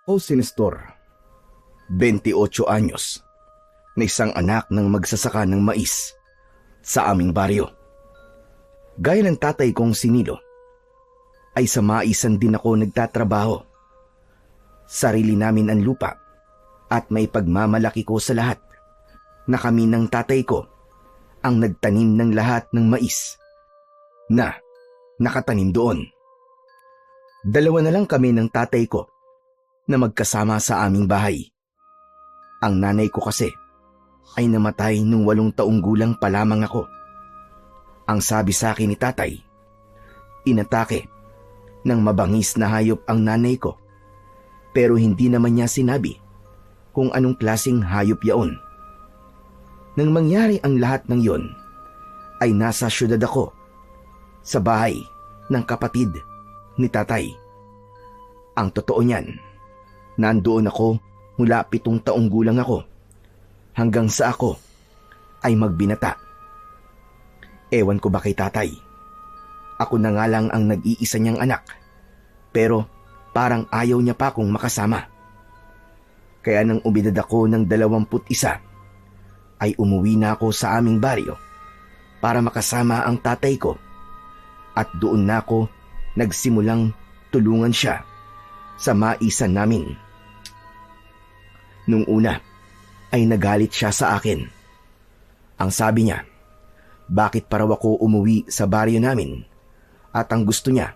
O si Nestor, 28 anyos, na isang anak ng magsasaka ng mais sa aming baryo. Gaya ng tatay kong si Nilo, ay sa maisan din ako nagtatrabaho. Sarili namin ang lupa at may pagmamalaki ko sa lahat na kami ng tatay ko ang nagtanim ng lahat ng mais na nakatanim doon. Dalawa na lang kami ng tatay ko na magkasama sa aming bahay. Ang nanay ko kasi ay namatay nung 8 taong gulang pa lamang ako. Ang sabi sa akin ni tatay, inatake ng mabangis na hayop ang nanay ko, pero hindi naman niya sinabi kung anong klaseng hayop yaon. Nang mangyari ang lahat ng yon, ay nasa syudad ako, sa bahay ng kapatid ni tatay. Ang totoo niyan, nandoon ako mula 7 taong gulang ako hanggang sa ako ay magbinata. Ewan ko ba kay tatay, ako na nga lang ang nag-iisa niyang anak, pero parang ayaw niya pa akong makasama. Kaya nang umidad ako ng 21, ay umuwi na ako sa aming baryo para makasama ang tatay ko, at doon na ako nagsimulang tulungan siya sa maisan namin. Nung una ay nagalit siya sa akin. Ang sabi niya, bakit pa raw ako umuwi sa baryo namin, at ang gusto niya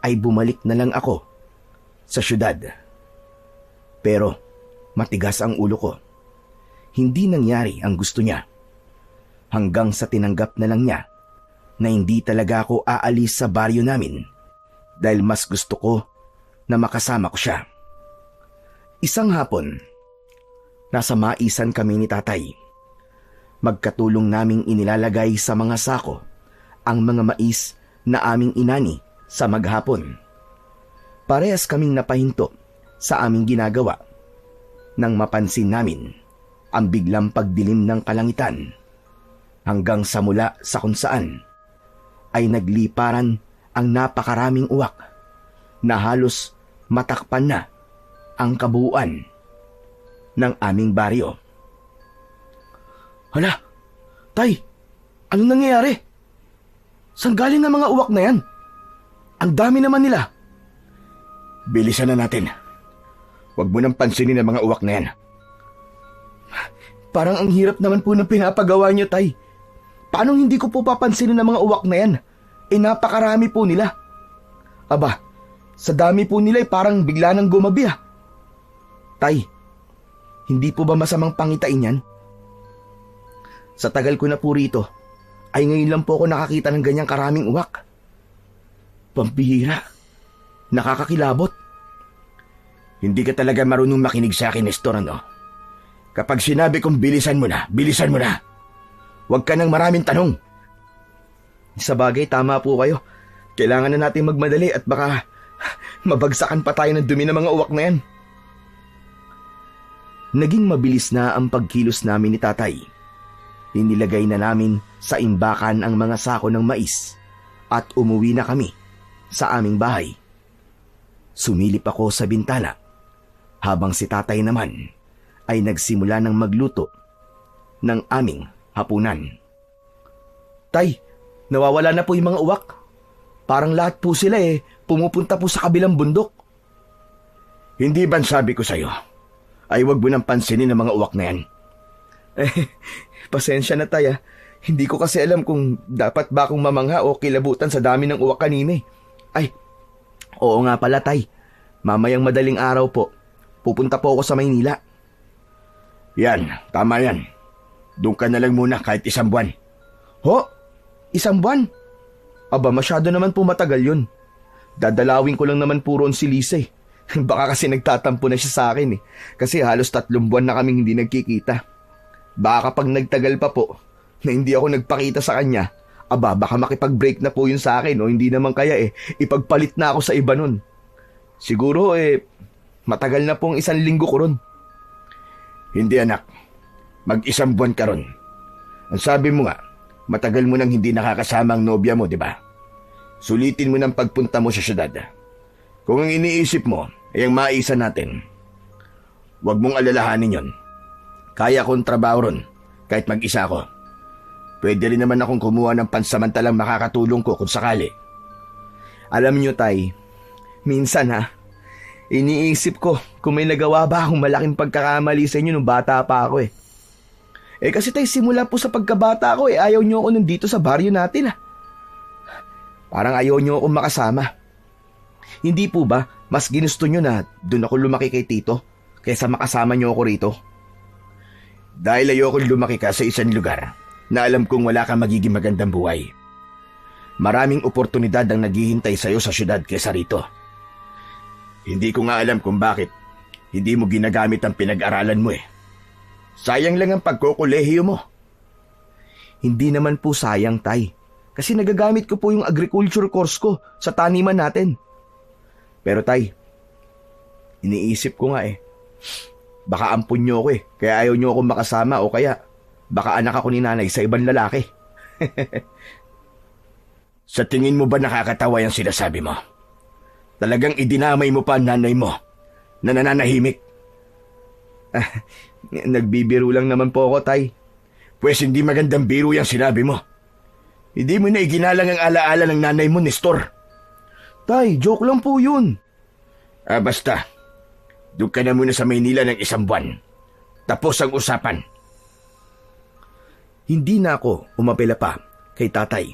ay bumalik na lang ako sa syudad. Pero matigas ang ulo ko. Hindi nangyari ang gusto niya, hanggang sa tinanggap na lang niya na hindi talaga ako aalis sa baryo namin dahil mas gusto ko na makasama ko siya. Isang hapon, nasa maisan kami ni tatay. Magkatulong naming inilalagay sa mga sako ang mga mais na aming inani sa maghapon. Parehas kaming napahinto sa aming ginagawa nang mapansin namin ang biglang pagdilim ng kalangitan, hanggang sa mula sa kung saan ay nagliparan ang napakaraming uwak na halos matakpan na ang kabuuan ng aming baryo. Hala, tay, ano nangyayari? Saan galing ang mga uwak na yan? Ang dami naman nila. Bilisan na natin. Huwag mo nang pansinin ang mga uwak na yan. Parang ang hirap naman po ng pinapagawa niyo, tay. Paano hindi ko po papansinin ang mga uwak na yan? Napakarami po nila. Aba, sa dami po nila parang bigla nang gumabi ah. Tay, hindi po ba masamang pangitain yan? Sa tagal ko na po rito, ay ngayon lang po ako nakakita ng ganyang karaming uwak. Pampihira. Nakakakilabot. Hindi ka talaga marunong makinig sa akin, Nestor, ano? Kapag sinabi kong bilisan mo na, bilisan mo na. Huwag ka nang maraming tanong. Sa bagay, tama po kayo. Kailangan na natin magmadali at baka mabagsakan pa tayo ng dumi ng mga uwak na yan. Naging mabilis na ang pagkilos namin ni tatay. Inilagay na namin sa imbakan ang mga sako ng mais at umuwi na kami sa aming bahay. Sumilip ako sa bintana habang si tatay naman ay nagsimula ng magluto ng aming hapunan. Tay, nawawala na po yung mga uwak. Parang lahat po sila pumupunta po sa kabilang bundok. Hindi ba sabi ko sa'yo, ay wag mo nang pansinin ang mga uwak na yan? Pasensya na tay. Hindi ko kasi alam kung dapat ba akong mamangha o kilabutan sa dami ng uwak kanina. Ay, oo nga pala tay. Mamayang madaling araw po, pupunta po ako sa Maynila. Yan, tama yan. Doon ka na lang muna kahit 1 buwan. Ho? 1 buwan? Aba, masyado naman po matagal yun. Dadalawin ko lang naman po roon si Lisa. Baka kasi nagtatampo na siya sa akin kasi halos 3 buwan na kaming hindi nagkikita. Baka kapag nagtagal pa po na hindi ako nagpakita sa kanya, aba baka makipag-break na po yun sa akin o hindi naman kaya ipagpalit na ako sa iba nun. Siguro matagal na pong 1 linggo ko ron. Hindi anak, mag-1 buwan ka ron. Ang sabi mo nga, matagal mo nang hindi nakakasama ang nobya mo, di ba? Sulitin mo ng pagpunta mo sa syudad. Kung ang iniisip mo ay ang maisan natin, Huwag mong alalahanin yon. Kaya kong trabaho ron, kahit mag-isa ko. Pwede rin naman akong kumuha ng pansamantalang makakatulong ko kung sakali. Alam niyo, Tay, minsan iniisip ko kung may nagawa ba akong malaking pagkakamali sa inyo nung bata pa ako eh. Kasi Tay, simula po sa pagkabata ko ayaw niyo ako nandito sa baryo natin Parang ayaw niyo akong makasama. Hindi po ba mas ginusto niyo na doon ako lumaki kay Tito kaysa makasama niyo ako rito? Dahil ayokong lumaki ka sa isang lugar na alam kong wala kang magiging magandang buhay. Maraming oportunidad ang naghihintay sa'yo sa syudad kaysa rito. Hindi ko nga alam kung bakit hindi mo ginagamit ang pinag-aralan mo Sayang lang ang pagkokolehiyo mo. Hindi naman po sayang, Tay. Kasi nagagamit ko po yung agriculture course ko sa taniman natin. Pero Tay, iniisip ko nga baka ampun niyo ako kaya ayaw niyo ako makasama o kaya baka anak ako ni nanay sa ibang lalaki. Sa tingin mo ba nakakatawa yung sinasabi mo? Talagang idinamay mo pa ang nanay mo na nananahimik? Nagbibiro lang naman po ako, Tay. Pwes hindi magandang biro yung sinabi mo. Hindi mo na iginalang ang alaala ng nanay mo, Nestor. Tay, joke lang po yun. Basta. Doon ka na muna sa Maynila ng 1 buwan. Tapos ang usapan. Hindi na ako umapela pa kay Tatay.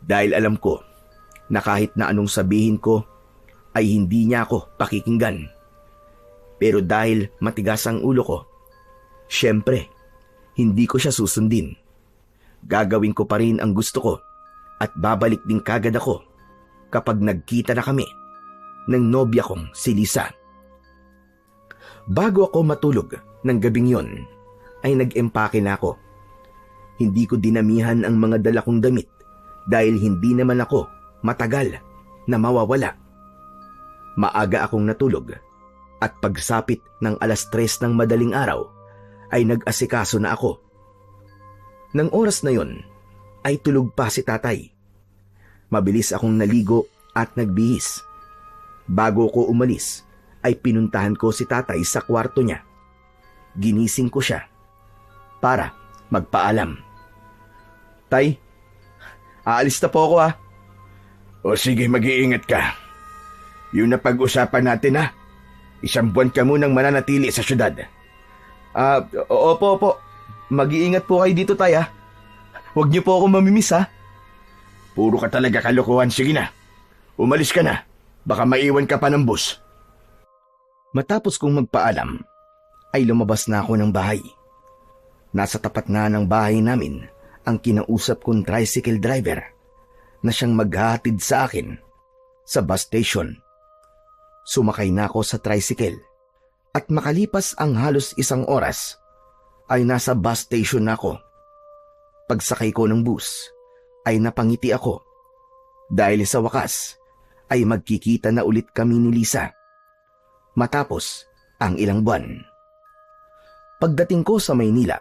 Dahil alam ko na kahit na anong sabihin ko ay hindi niya ako pakikinggan. Pero dahil matigas ang ulo ko, syempre, hindi ko siya susundin. Gagawin ko pa rin ang gusto ko at babalik din kagad ako kapag nagkita na kami ng nobya kong si Lisa. Bago ako matulog ng gabing yon, ay nag-empake na ako. Hindi ko dinamihan ang mga dala kong damit dahil hindi naman ako matagal na mawawala. Maaga akong natulog at pagsapit ng 3:00 ng madaling araw ay nag-asikaso na ako. Nang oras na yon ay tulog pa si Tatay. Mabilis akong naligo at nagbihis. Bago ko umalis ay pinuntahan ko si Tatay sa kwarto niya. Ginising ko siya para magpaalam. Tay, aalis na po ako O sige, mag-iingat ka. Yun na pag-usapan natin 1 buwan ka munang mananatili sa syudad. Opo. Mag-iingat po kayo dito, Tay Huwag niyo po ako mamimiss Puro ka talaga kalokohan. Sige na, umalis ka na. Baka maiwan ka pa ng bus. Matapos kong magpaalam, ay lumabas na ako ng bahay. Nasa tapat na ng bahay namin ang kinausap kong tricycle driver na siyang maghahatid sa akin sa bus station. Sumakay na ako sa tricycle at makalipas ang halos 1 oras ay nasa bus station na ako. Pagsakay ko ng bus ay napangiti ako dahil sa wakas ay magkikita na ulit kami ni Lisa matapos ang ilang buwan. Pagdating ko sa Maynila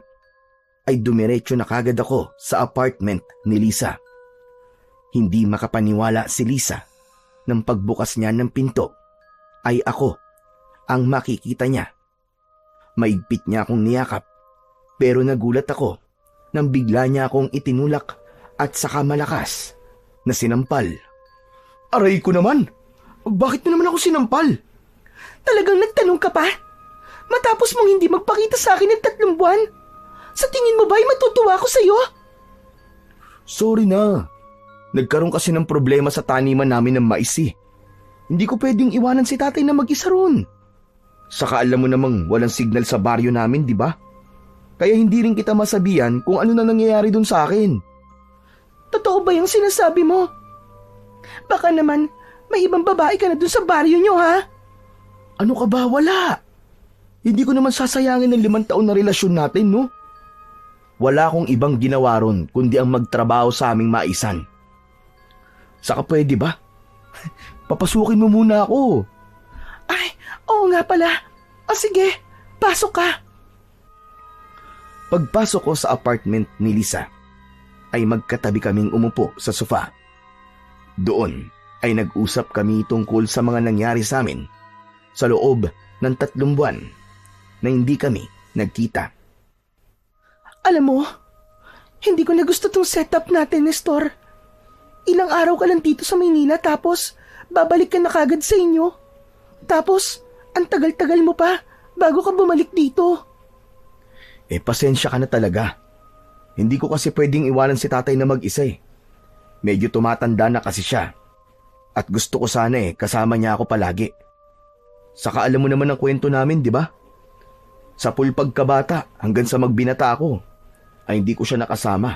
ay dumiretso na kagad ako sa apartment ni Lisa. Hindi makapaniwala si Lisa nang pagbukas niya ng pinto ay ako ang makikita niya. Maigpit niya akong niyakap pero nagulat ako nang bigla niya akong itinulak at saka malakas na sinampal. Aray ko naman! Bakit mo naman ako sinampal? Talagang nagtanong ka pa? Matapos mong hindi magpakita sa akin ng 3 buwan? Sa tingin mo ba ay matutuwa ako sa'yo? Sorry na. Nagkaroon kasi ng problema sa taniman namin ng mais Hindi ko pwedeng iwanan si Tatay na mag-isa ron. Saka alam mo namang walang signal sa baryo namin, di ba? Kaya hindi rin kita masabihan kung ano na nangyayari dun sa akin. Totoo ba yung sinasabi mo? Baka naman may ibang babae ka na dun sa baryo nyo, Ano ka ba? Wala. Hindi ko naman sasayangin ng 5 taon na relasyon natin, no? Wala akong ibang ginawa ron kundi ang magtrabaho sa aming maisan. Saka pwede ba? Papasukin mo muna ako. Ay, oo nga pala. Sige, pasok ka. Pagpasok ko sa apartment ni Lisa, ay magkatabi kaming umupo sa sofa. Doon ay nag-usap kami tungkol sa mga nangyari sa amin sa loob ng 3 buwan na hindi kami nagkita. Alam mo, hindi ko na gusto tong setup natin, Nestor. Ilang araw ka lang dito sa Maynila tapos babalik ka na kagad sa inyo. Tapos, ang tagal-tagal mo pa bago ka bumalik dito. Pasensya ka na talaga. Hindi ko kasi pwedeng iwanan si tatay na mag-isa eh. Medyo tumatanda na kasi siya. At gusto ko sana kasama niya ako palagi. Saka alam mo naman ang kwento namin, di ba? Sa pool pagkabata hanggang sa magbinata ako, ay hindi ko siya nakasama.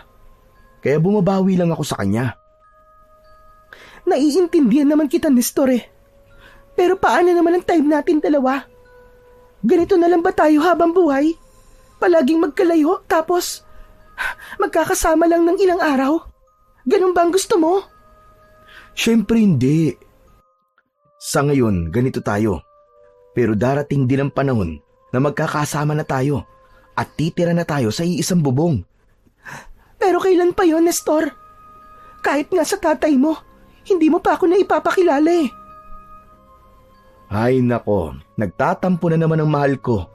Kaya bumabawi lang ako sa kanya. Naiintindihan naman kita, Nestor eh. Pero paano naman ang time natin dalawa? Ganito na lang ba tayo habang buhay? Palaging magkalayo tapos magkakasama lang ng ilang araw? Ganun ba ang gusto mo? Siyempre hindi. Sa ngayon, ganito tayo. Pero darating din ang panahon na magkakasama na tayo at titira na tayo sa iisang bubong. Pero kailan pa yon, Nestor? Kahit nga sa tatay mo, hindi mo pa ako na ipapakilala eh. Ay nako, nagtatampo na naman ang mahal ko.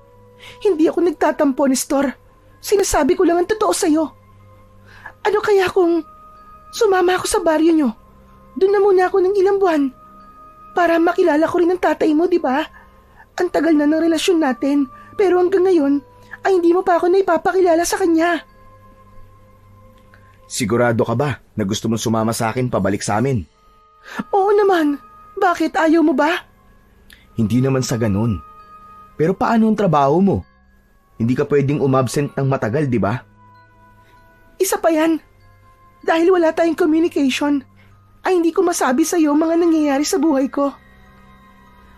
Hindi ako nagtatampo, Nestor. Sinasabi ko lang ang totoo sa'yo. Ano kaya kung sumama ako sa baryo nyo? Doon na muna ako ng ilang buwan. Para makilala ko rin ang tatay mo, di ba? Ang tagal na ng relasyon natin, pero hanggang ngayon ay hindi mo pa ako na ipapakilala sa kanya. Sigurado ka ba na gusto mong sumama sa akin pabalik sa amin? Oo naman. Bakit ayaw mo ba? Hindi naman sa ganun. Pero paano ang trabaho mo? Hindi ka pwedeng umabsent ng matagal, di ba? Isa pa yan. Dahil wala tayong communication, ay hindi ko masabi sa iyo mga nangyayari sa buhay ko.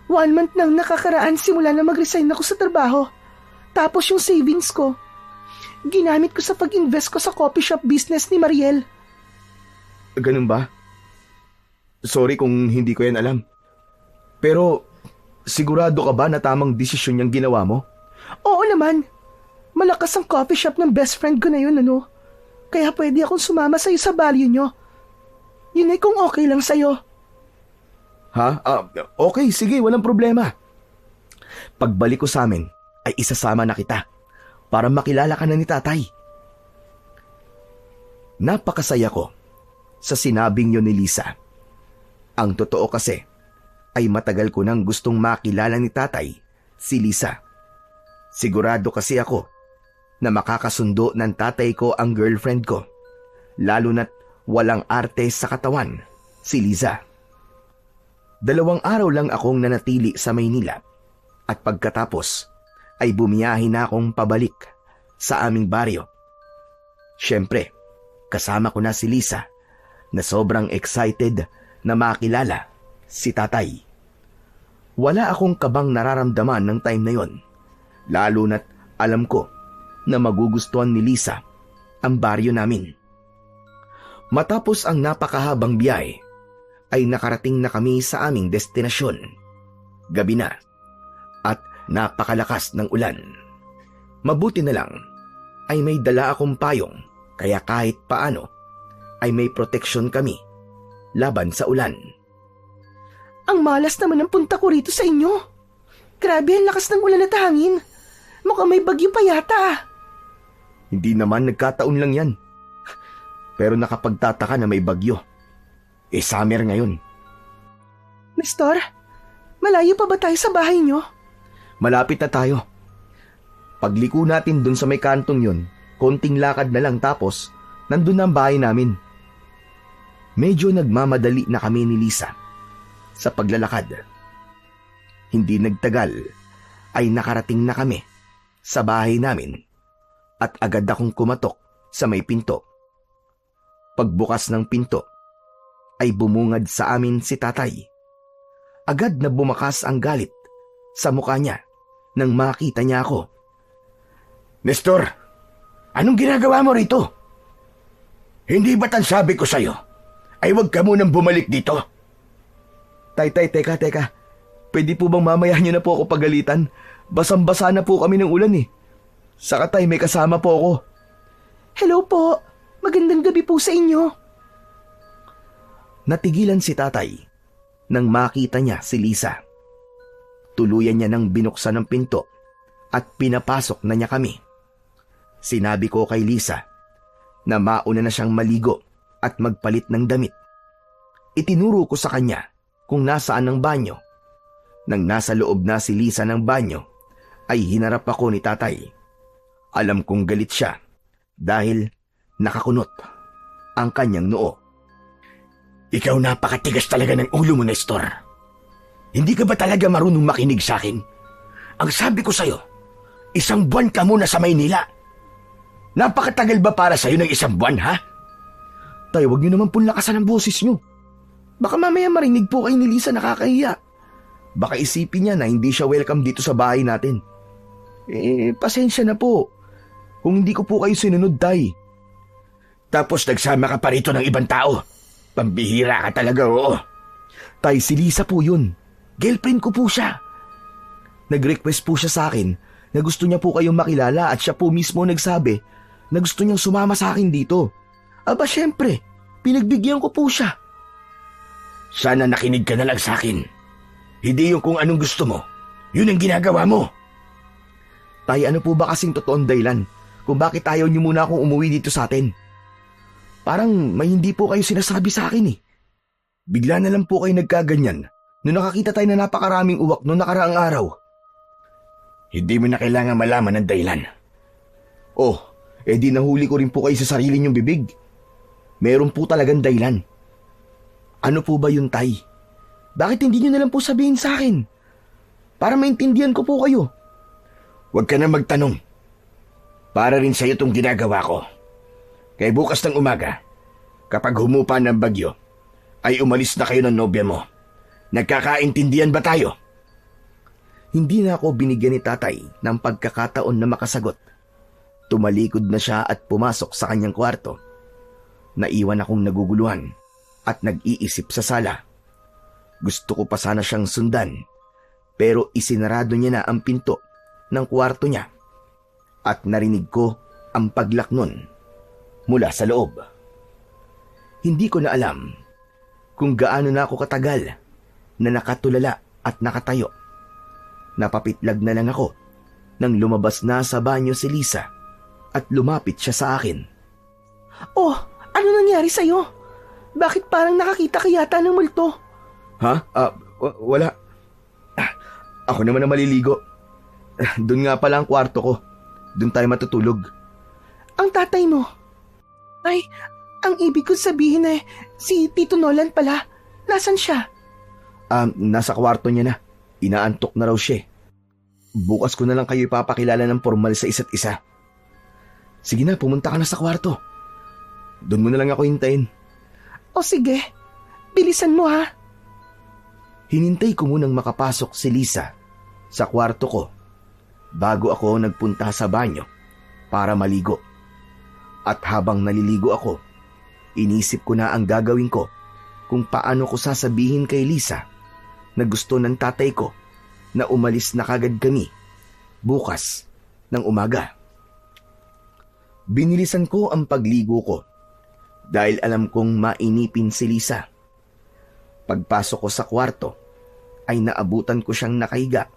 1 month nang nakakaraan simula na mag-resign ako sa trabaho. Tapos yung savings ko, ginamit ko sa pag-invest ko sa coffee shop business ni Mariel. Ganun ba? Sorry kung hindi ko yan alam. Pero sigurado ka ba na tamang desisyon yung ginawa mo? Oo naman. Malakas ang coffee shop ng best friend ko na yun, ano? Kaya pwede akong sumama sa'yo sa baryo nyo. Yun ay kung okay lang sa'yo. Ha? Okay, sige, walang problema. Pagbalik ko sa amin, ay isasama na kita para makilala ka na ni tatay. Napakasaya ko sa sinabing yun ni Lisa. Ang totoo kasi ay matagal ko nang gustong makilala ni tatay si Lisa. Sigurado kasi ako na makakasundo ng tatay ko ang girlfriend ko, lalo na't walang arte sa katawan si Liza. 2 araw lang akong nanatili sa Maynila at pagkatapos ay bumiyahe na akong pabalik sa aming baryo. Siyempre, kasama ko na si Lisa na sobrang excited na makilala si tatay. Wala akong kabang nararamdaman ng time na yon, lalo na't alam ko na magugustuhan ni Lisa ang baryo namin. Matapos ang napakahabang biyahe, ay nakarating na kami sa aming destinasyon. Gabi na at napakalakas ng ulan. Mabuti na lang ay may dala akong payong, kaya kahit paano ay may proteksyon kami laban sa ulan. Ang malas naman ang punta ko rito sa inyo. Grabe ang lakas ng ulan at hangin. Mukhang may bagyo pa yata. Hindi naman, nagkataon lang yan. Pero nakapagtataka na may bagyo. Summer ngayon. Nestor, malayo pa ba tayo sa bahay nyo? Malapit na tayo. Pagliko natin dun sa may kantong yun, konting lakad na lang tapos nandun na ang bahay namin. Medyo nagmamadali na kami ni Lisa sa paglalakad. Hindi nagtagal ay nakarating na kami sa bahay namin at agad akong kumatok sa may pinto. Pagbukas ng pinto ay bumungad sa amin si tatay. Agad na bumakas ang galit sa mukha niya nang makita niya ako. Nestor, anong ginagawa mo rito? Hindi ba't ang sabi ko sa'yo ay huwag ka munang bumalik dito? Tay, teka. Pwede po bang mamaya niyo na po ako pagalitan? Basang-basa na po kami ng ulan eh. Saka tay, may kasama po ako. Hello po. Magandang gabi po sa inyo. Natigilan si tatay nang makita niya si Lisa. Tuluyan niya nang binuksan ang pinto at pinapasok na niya kami. Sinabi ko kay Lisa na mauna na siyang maligo at magpalit ng damit. Itinuro ko sa kanya kung nasaan ang banyo. Nang nasa loob na si Lisa ng banyo, ay hinarap ako ni tatay. Alam kong galit siya dahil nakakunot ang kanyang noo. Ikaw napakatigas talaga ng ulo mo, Nestor. Hindi ka ba talaga marunong makinig sa akin? Ang sabi ko sa'yo, 1 buwan ka muna sa Maynila. Napakatagal ba para sa'yo ng 1 buwan, ha? Tay, huwag niyo naman po lakasan ang boses niyo. Baka mamaya marinig po kayo ni Lisa, nakakahiya. Baka isipin niya na hindi siya welcome dito sa bahay natin. Pasensya na po. Kung hindi ko po kayo sinunod, tay. Tapos nagsama ka pa rito ng ibang tao. Pambihira ka talaga, oo. Tay, si Lisa po yun. Girlfriend ko po siya. Nag-request po siya sa akin na gusto niya po kayong makilala at siya po mismo nagsabi na gusto niyang sumama sa akin dito. Aba, syempre, pinagbigyan ko po siya. Sana nakinig ka na lang sa akin. Hindi yung kung anong gusto mo. Yun ang ginagawa mo. Tay, ano po ba kasing totoong dahilan kung bakit ayaw niyo muna akong umuwi dito sa atin? Parang may hindi po kayo sinasabi sa akin eh. Bigla na lang po kayo nagkaganyan nung nakakita tayo na napakaraming uwak noong nakaraang araw. Hindi mo na kailangan malaman ang dahilan. Oh, di nahuli ko rin po kayo sa sarili niyong bibig. Meron po talagang dahilan. Ano po ba yun, tay? Bakit hindi niyo na lang po sabihin sa akin? Para maintindihan ko po kayo. Huwag ka na magtanong. Para rin sa'yo itong ginagawa ko. Kaya bukas ng umaga, kapag humupa ng bagyo, ay umalis na kayo ng nobya mo. Nagkakaintindihan ba tayo? Hindi na ako binigyan ni tatay ng pagkakataon na makasagot. Tumalikod na siya at pumasok sa kanyang kwarto. Naiwan akong naguguluhan at nag-iisip sa sala. Gusto ko pa sana siyang sundan, pero isinarado niya na ang pinto ng kwarto niya at narinig ko ang paglak nun mula sa loob. Hindi ko na alam kung gaano na ako katagal na nakatulala at nakatayo. Napapitlag na lang ako nang lumabas na sa banyo si Lisa at lumapit siya sa akin. Oh, ano nangyari sa'yo? Bakit parang nakakita ka yata ng multo? Ha? Wala. Ako naman ang maliligo. Doon nga pala ang kwarto ko. Doon tayo matutulog. Ang tatay mo? Ay, ang ibig ko sabihin si Tito Nolan pala. Nasaan siya? Nasa kwarto niya na. Inaantok na raw siya. Bukas ko na lang kayo ipapakilala ng formal sa isa't isa. Sige na, pumunta ka na sa kwarto. Doon mo na lang ako hintayin. O sige, bilisan mo ha. Hinintay ko munang makapasok si Lisa sa kwarto ko bago ako nagpunta sa banyo para maligo. At habang naliligo ako, inisip ko na ang gagawin ko kung paano ko sasabihin kay Lisa na gusto ng tatay ko na umalis na kagad kami bukas ng umaga. Binilisan ko ang pagligo ko dahil alam kong mainipin si Lisa. Pagpasok ko sa kwarto ay naabutan ko siyang nakahiga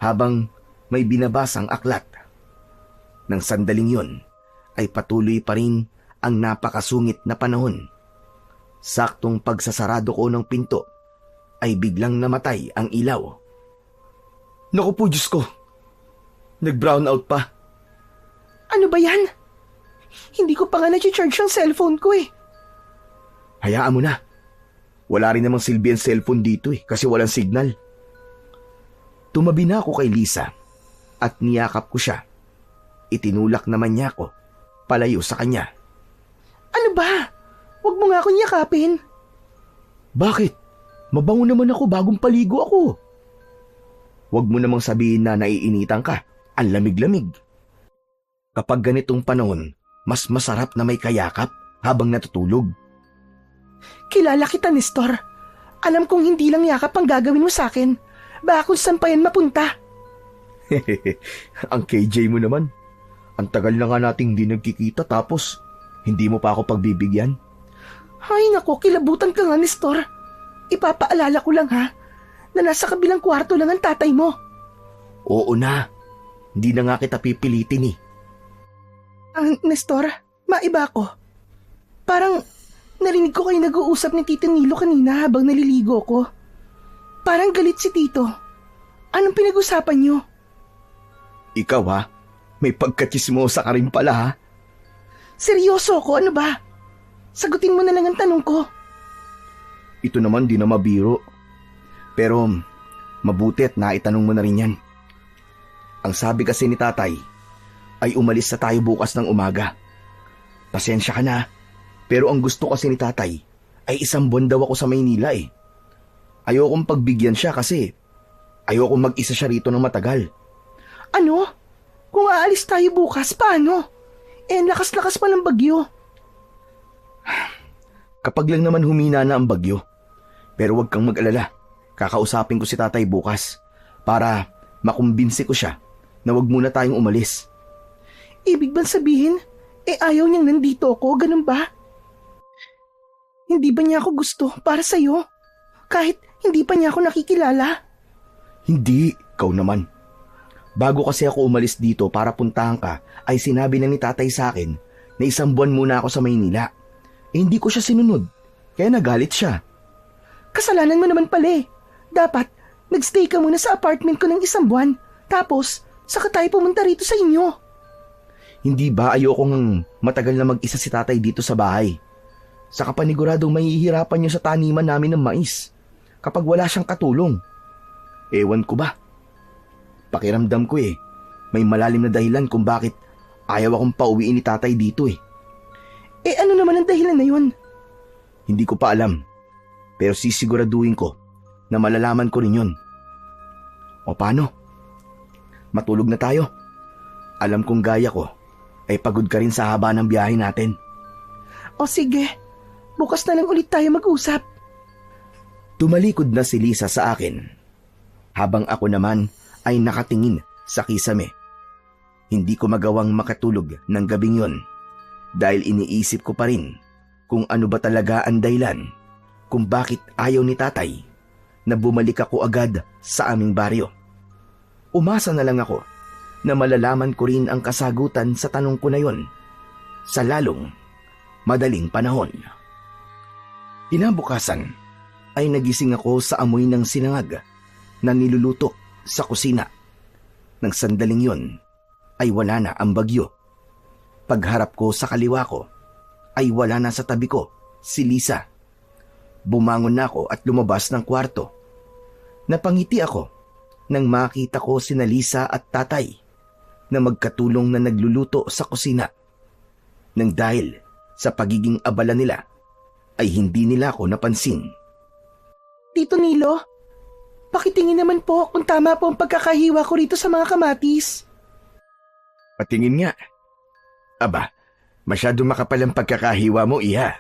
habang may binabasang aklat. Nang sandaling yun ay patuloy pa rin ang napakasungit na panahon. Saktong pagsasarado ko ng pinto ay biglang namatay ang ilaw. Naku po, Diyos ko! Nag-brown out pa. Ano ba yan? Hindi ko pa nga na-charge ang cellphone ko eh. Hayaan mo na. Wala rin namang silbi ang cellphone dito kasi walang signal. Tumabi na ako kay Lisa at niyakap ko siya. Itinulak naman niya ako palayo sa kanya. Ano ba? Huwag mo nga akong yakapin. Bakit? Mabango naman ako bagong paligo ako. Huwag mo namang sabihin na naiinitan ka. Ang lamig-lamig. Kapag ganitong panahon, mas masarap na may kayakap habang natutulog. Kilala kita, Nestor. Alam kong hindi lang yakap ang gagawin mo sa akin. Baka kung saan pa yan mapunta. Ang KJ mo naman. Ang tagal na nga nating hindi nagkikita tapos hindi mo pa ako pagbibigyan. Ay nako, kilabutan ka nga, Nestor. Ipapaalala ko lang ha, na nasa kabilang kwarto lang ang tatay mo. Oo na. Hindi na nga kita pipilitin eh. Nestor, maiba ako. Parang narinig ko kayo nag-uusap ni Tito Nilo kanina habang naliligo ko. Parang galit si Tito. Anong pinag-usapan niyo? Ikaw ha? May pagkatsismosa ka rin pala ha? Seryoso ko, ano ba? Sagutin mo na lang ang tanong ko. Ito naman di na mabiro. Pero mabuti at naitanong mo na rin yan. Ang sabi kasi ni tatay ay umalis na tayo bukas ng umaga. Pasensya ka na, pero ang gusto kasi ni tatay ay 1 buwan daw ako sa Maynila eh. Ayokong pagbigyan siya kasi ayokong mag-isa siya rito ng matagal. Ano? Kung aalis tayo bukas, paano? Ang lakas-lakas pa ng bagyo. Kapag lang naman humina na ang bagyo. Pero huwag kang mag-alala. Kakausapin ko si tatay bukas para makumbinsi ko siya na huwag muna tayong umalis. Ibig bang sabihin, ayaw niyang nandito ako, ganun ba? Hindi ba niya ako gusto para sa'yo? Kahit hindi pa niya ako nakikilala? Hindi, ikaw naman. Bago kasi ako umalis dito para puntahan ka, ay sinabi na ni tatay sa akin na 1 buwan muna ako sa Maynila. Hindi ko siya sinunod, kaya nagalit siya. Kasalanan mo naman pala eh. Dapat, nagstay ka muna sa apartment ko ng 1 buwan. Tapos, saka tayo pumunta rito sa inyo. Hindi ba ayokong matagal na mag-isa si tatay dito sa bahay? Saka paniguradong mahihirapan niyo sa taniman namin ng mais kapag wala siyang katulong. Ewan ko ba? Pakiramdam ko eh, may malalim na dahilan kung bakit ayaw akong pauwiin ni tatay dito eh. Ano naman ang dahilan na yun? Hindi ko pa alam, pero sisiguraduhin ko na malalaman ko rin yun. O paano? Matulog na tayo. Alam kong gaya ko ay pagod ka rin sa haba ng biyahe natin. O sige, bukas na lang ulit tayo mag-usap. Tumalikod na si Lisa sa akin, habang ako naman ay nakatingin sa kisame. Hindi ko magawang makatulog ng gabing yon dahil iniisip ko pa rin kung ano ba talaga ang dahilan kung bakit ayaw ni tatay na bumalik ako agad sa aming baryo. Umasa na lang ako na malalaman ko rin ang kasagutan sa tanong ko na yon sa lalong madaling panahon. Kinabukasan ay nagising ako sa amoy ng sinangag na niluluto sa kusina. Nang sandaling yon ay wala na ang bagyo. Pagharap ko sa kaliwa ko ay wala na sa tabi ko si Lisa. Bumangon na ako at lumabas ng kwarto. Napangiti ako nang makita ko sina Lisa at tatay na magkatulong na nagluluto sa kusina. Nang dahil sa pagiging abala nila, ay hindi nila ako napansin. Tito Nilo, pakitingin naman po kung tama po ang pagkakahiwa ko rito sa mga kamatis. Patingin nga. Aba, masyado makapal ang pagkakahiwa mo, iha.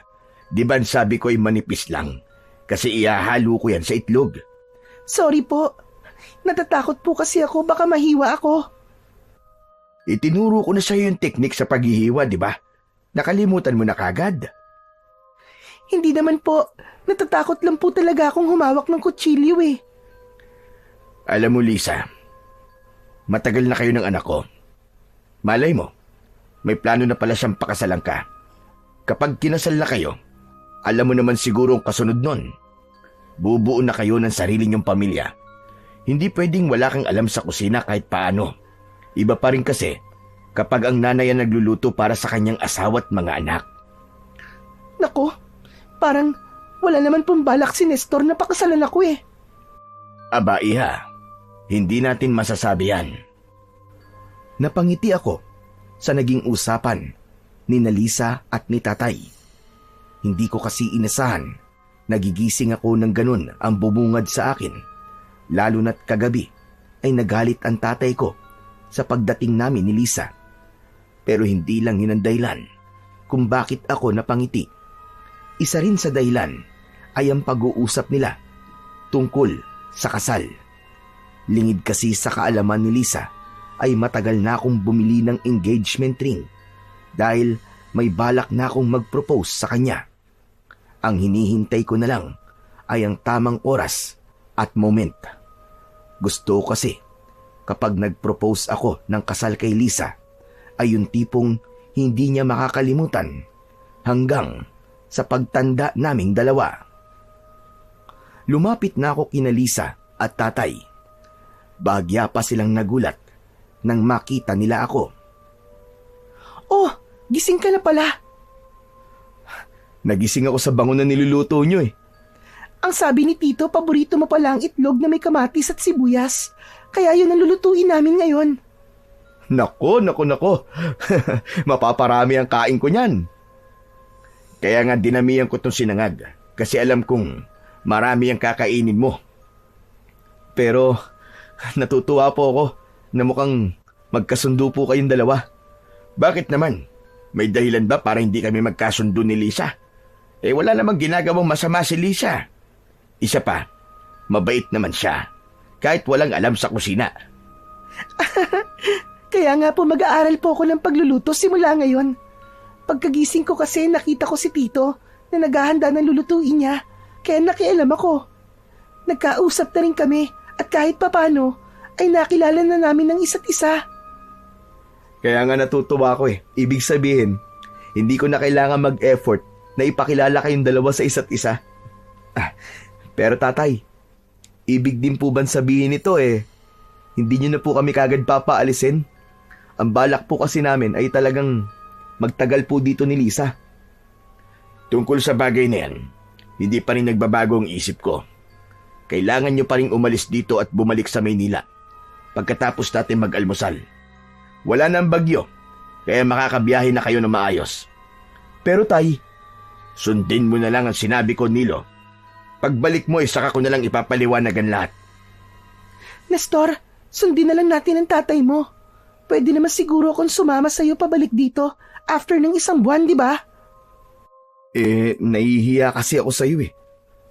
Di ba sabi ko ay manipis lang? Kasi ihahalo ko yan sa itlog. Sorry po. Natatakot po kasi ako baka mahiwa ako. Itinuro ko na sa'yo yung teknik sa paghihiwa, di ba? Nakalimutan mo na kagad. Hindi naman po. Natatakot lang po talaga akong humawak ng kutsilyo eh. Alam mo, Lisa, matagal na kayo ng anak ko. Malay mo, may plano na pala siyang pakasalan ka. Kapag kinasal na kayo, alam mo naman siguro ang kasunod nun. Bubuo na kayo ng sarili niyong pamilya. Hindi pwedeng wala kang alam sa kusina kahit paano. Iba pa rin kasi kapag ang nanay ang nagluluto para sa kanyang asawa at mga anak. Nako, parang wala naman pong balak si Nestor na pakasalan ako eh. Aba, iha, hindi natin masasabi yan. Napangiti ako sa naging usapan ni Lisa at ni tatay. Hindi ko kasi inasahan, nagigising ako ng ganun ang bumungad sa akin. Lalo na't kagabi ay nagalit ang tatay ko sa pagdating namin ni Lisa. Pero hindi lang yun ang dahilan kung bakit ako napangiti. Isa rin sa dahilan ay ang pag-uusap nila tungkol sa kasal. Lingid kasi sa kaalaman ni Lisa ay matagal na akong bumili ng engagement ring dahil may balak na akong mag-propose sa kanya. Ang hinihintay ko na lang ay ang tamang oras at moment. Gusto ko kasi kapag nag-propose ako ng kasal kay Lisa ay yung tipong hindi niya makakalimutan hanggang sa pagtanda naming dalawa. Lumapit na ako kina Lisa at tatay. Bahagya pa silang nagulat nang makita nila ako. Oh, gising ka na pala. Nagising ako sa bango na niluluto nyo eh. Ang sabi ni Tito, paborito mo pala ang itlog na may kamatis at sibuyas. Kaya yun ang lulutuin namin ngayon. Nako. Mapaparami ang kain ko niyan. Kaya nga dinamihan ko itong sinangag kasi alam kong marami ang kakainin mo. Pero natutuwa po ako na mukhang magkasundo po kayong dalawa. Bakit naman? May dahilan ba para hindi kami magkasundo ni Lisa? Wala namang ginagawang masama si Lisa. Isa pa, mabait naman siya kahit walang alam sa kusina. Kaya nga po mag-aaral po ako ng pagluluto simula ngayon. Pagkagising ko kasi nakita ko si Tito na naghahanda ng lulutuin niya, kaya nakialam ako. Nagkausap na rin kami at kahit papano ay nakilala na namin ng isa't isa. Kaya nga natutuwa ako eh. Ibig sabihin, hindi ko na kailangan mag-effort na ipakilala kayong dalawa sa isa't isa. Pero tatay, ibig din po ba sabihin nito hindi nyo na po kami kagad papaalisin? Ang balak po kasi namin ay talagang magtagal po dito ni Lisa. Tungkol sa bagay na yan, hindi pa rin nagbabago ang isip ko. Kailangan nyo pa rin umalis dito at bumalik sa Maynila pagkatapos natin mag-almusal. Wala na ang bagyo, kaya makakabiyahe na kayo na maayos. Pero tay, sundin mo na lang ang sinabi ko, Nilo. Pagbalik mo saka ko na lang ipapaliwanag ang lahat. Nestor, sundin na lang natin ang tatay mo. Pwede naman siguro akong sumama sa'yo pabalik dito after ng 1 buwan, di ba? Nahihiya kasi ako sa'yo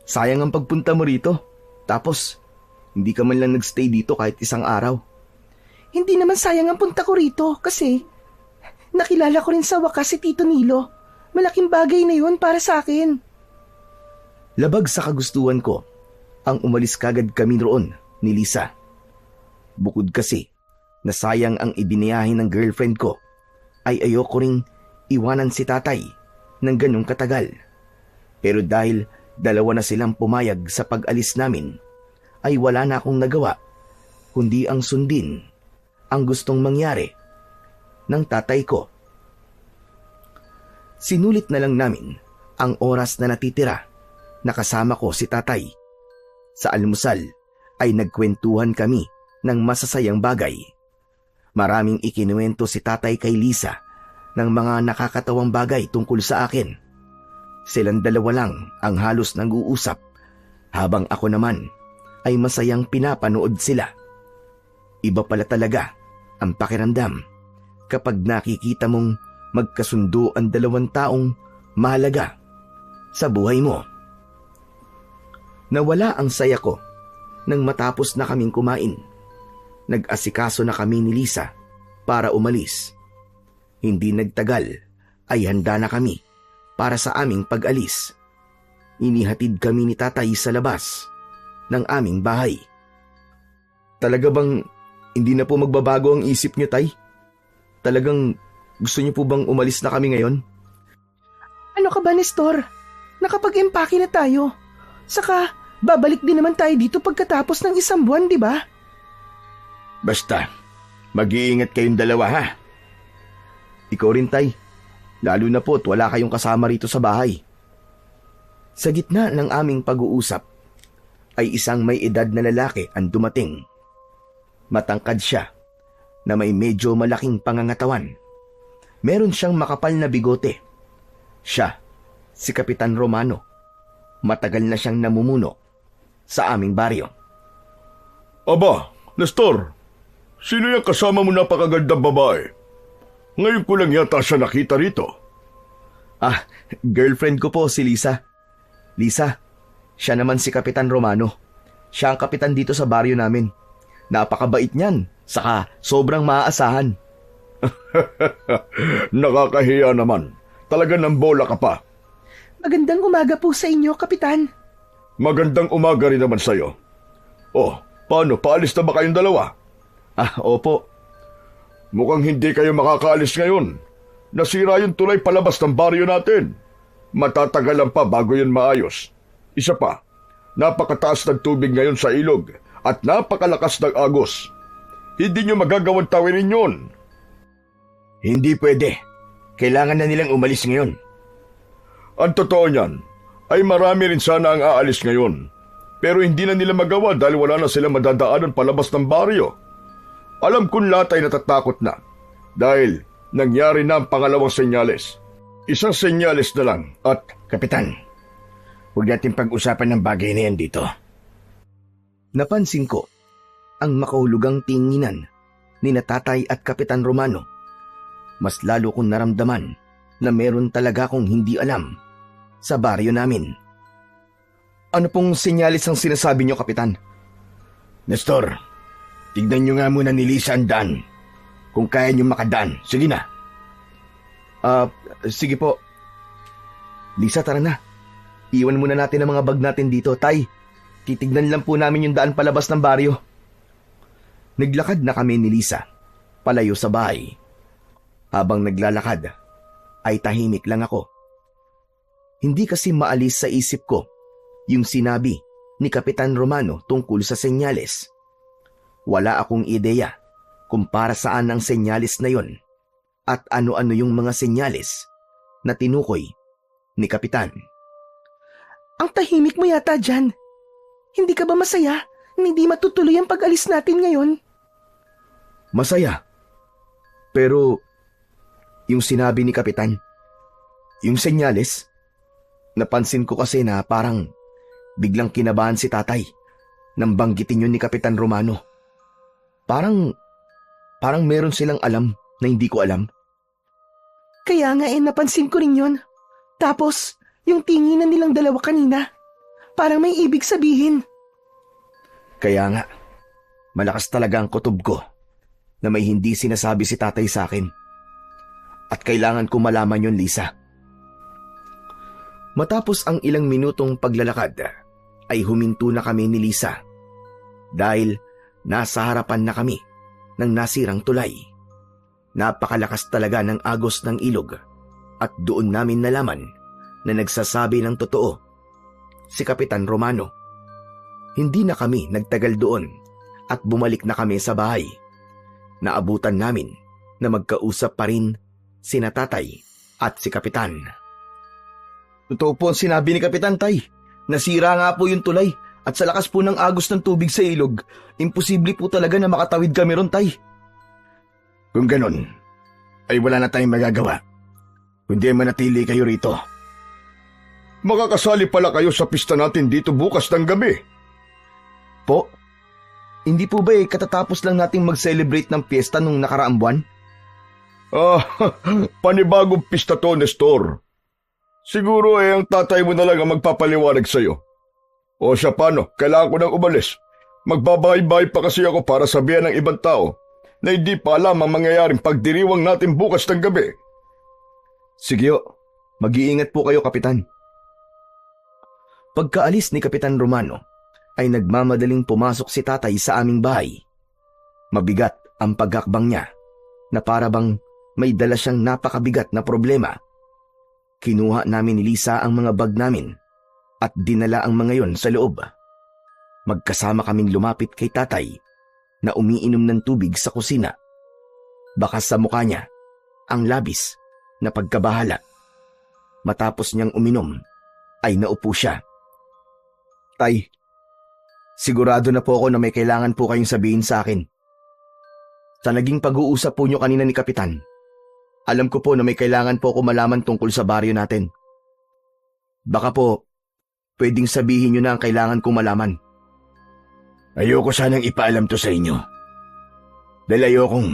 Sayang ang pagpunta mo rito. Tapos, hindi ka man lang nagstay dito kahit 1 araw. Hindi naman sayang ang punta ko rito kasi nakilala ko rin sa wakas si Tito Nilo. Malaking bagay na yun para sa akin. Labag sa kagustuhan ko ang umalis kagad kami roon ni Lisa. Bukod kasi na sayang ang ibiniyahin ng girlfriend ko, ay ayoko ring iwanan si tatay ng ganong katagal. Pero dahil 2 na silang pumayag sa pag-alis namin, ay wala na akong nagawa kundi ang sundin ang gustong mangyari ng tatay ko. Sinulit na lang namin ang oras na natitira na kasama ko si tatay. Sa almusal ay nagkwentuhan kami ng masasayang bagay. Maraming ikinuwento si tatay kay Lisa ng mga nakakatawang bagay tungkol sa akin. Silang 2 lang ang halos nag-uusap habang ako naman ay masayang pinapanood sila. Iba pala talaga ang pakiramdam kapag nakikita mong magkasundo ang 2 taong mahalaga sa buhay mo. Nawala ang saya ko nang matapos na kaming kumain. Nag-asikaso na kami ni Lisa para umalis. Hindi nagtagal ay handa na kami para sa aming pag-alis. Inihatid kami ni tatay sa labas ng aming bahay. Talaga bang hindi na po magbabago ang isip niyo, tay? Talagang gusto niyo po bang umalis na kami ngayon? Ano ka ba, Nestor? Nakapag-empake na tayo. Saka, babalik din naman tayo dito pagkatapos ng 1 buwan, di ba? Basta, mag-iingat kayong 2 ha. Ikaw rin, tay. Lalo na po't wala kayong kasama rito sa bahay. Sa gitna ng aming pag-uusap, ay isang may edad na lalaki ang dumating. Matangkad siya na may medyo malaking pangangatawan. Meron siyang makapal na bigote. Siya, si Kapitan Romano. Matagal na siyang namumuno sa aming baryo. Aba, Nestor, sino yung kasama mo napakagandang babae? Ngayon ko lang yata siya nakita rito. Girlfriend ko po si Lisa. Lisa, siya naman si Kapitan Romano. Siya ang kapitan dito sa baryo namin. Napakabait niyan, saka sobrang maaasahan. Nakakahiya naman. Talaga ng bola ka pa. Magandang umaga po sa inyo, Kapitan. Magandang umaga rin naman sa'yo. Oh, paano? Paalis na ba kayong 2? Opo. Mukhang hindi kayo makakaalis ngayon. Nasira yung tulay palabas ng baryo natin. Matatagalan pa bago yun maayos. Isa pa, napakataas ng tubig ngayon sa ilog at napakalakas ng agos. Hindi nyo magagawang tawirin yun. Hindi pwede. Kailangan na nilang umalis ngayon. Ang totoo niyan, ay marami rin sana ang aalis ngayon. Pero hindi na nila magawa dahil wala na sila madadaanan palabas ng baryo. Alam kong lahat ay natatakot na dahil nangyari na ang pangalawang senyales. Isang senyales na lang at... Kapitan, huwag natin pag-usapan ng bagay na yan dito. Napansin ko ang makahulugang tinginan ni Tatay at Kapitan Romano. Mas lalo kong naramdaman na meron talaga akong hindi alam sa baryo namin. Ano pong senyalis ang sinasabi niyo, Kapitan? Nestor, tignan niyo nga muna ni Lisa ang daan. Kung kaya niyo makadaan, sige na. Sige po. Lisa, tara na. Iwan muna natin ang mga bag natin dito, Tay. Titignan lang po namin yung daan palabas ng baryo. Naglakad na kami ni Lisa, palayo sa bahay. Habang naglalakad, ay tahimik lang ako. Hindi kasi maalis sa isip ko yung sinabi ni Kapitan Romano tungkol sa senyales. Wala akong ideya kung para saan ang senyales na yon at ano-ano yung mga senyales na tinukoy ni Kapitan. Ang tahimik mo yata dyan. Hindi ka ba masaya na hindi matutuloy ang pag-alis natin ngayon? Masaya. Pero yung sinabi ni Kapitan, yung senyales, napansin ko kasi na parang biglang kinabahan si Tatay nang banggitin yun ni Kapitan Romano. Parang meron silang alam na hindi ko alam. Kaya nga napansin ko rin yun. Tapos, yung tinginan nilang dalawa kanina, parang may ibig sabihin. Kaya nga, malakas talaga ang kutob ko na may hindi sinasabi si Tatay sa akin. At kailangan ko malaman yun, Lisa. Matapos ang ilang minutong paglalakad, ay huminto na kami ni Lisa. Dahil nasa harapan na kami ng nasirang tulay. Napakalakas talaga ng agos ng ilog at doon namin nalaman na nagsasabi ng totoo si Kapitan Romano. Hindi na kami nagtagal doon at bumalik na kami sa bahay. Naabutan namin na magkausap pa rin sina Tatay at si Kapitan. Totoo po ang sinabi ni Kapitan, Tay. Nasira nga po yung tulay at sa lakas po ng agos ng tubig sa ilog, imposible po talaga na makatawid kami ron, Tay. Kung ganon, ay wala na tayong magagawa. Kundi manatili kayo rito. Makakasali pala kayo sa pista natin dito bukas ng gabi. Po? Hindi po ba katatapos lang nating mag-celebrate ng piyesta nung nakaraang buwan? Panibagong pista to, Nestor. Siguro ang tatay mo na lang ang magpapaliwanag sa'yo. O siya paano, kailangan ko nang umalis. Magbabahay-bahay pa kasi ako para sabihan ng ibang tao na hindi pa alam ang mangyayaring pagdiriwang natin bukas ng gabi. Sige, mag-iingat po kayo, Kapitan. Pagkaalis ni Kapitan Romano, ay nagmamadaling pumasok si Tatay sa aming bahay. Mabigat ang paghakbang niya, na para bang may dala siyang napakabigat na problema. Kinuha namin ni Lisa ang mga bag namin at dinala ang mga yon sa loob. Magkasama kaming lumapit kay Tatay na umiinom ng tubig sa kusina. Bakas sa mukha niya ang labis na pagkabahala. Matapos niyang uminom ay naupo siya. Tay, sigurado na po ako na may kailangan po kayong sabihin sa akin. Sa naging pag-uusap po niyo kanina ni Kapitan, alam ko po na may kailangan po ako malaman tungkol sa baryo natin. Baka po, pwedeng sabihin niyo na ang kailangan kong malaman. Ayoko sanang ipaalam to sa inyo. Dahil ayokong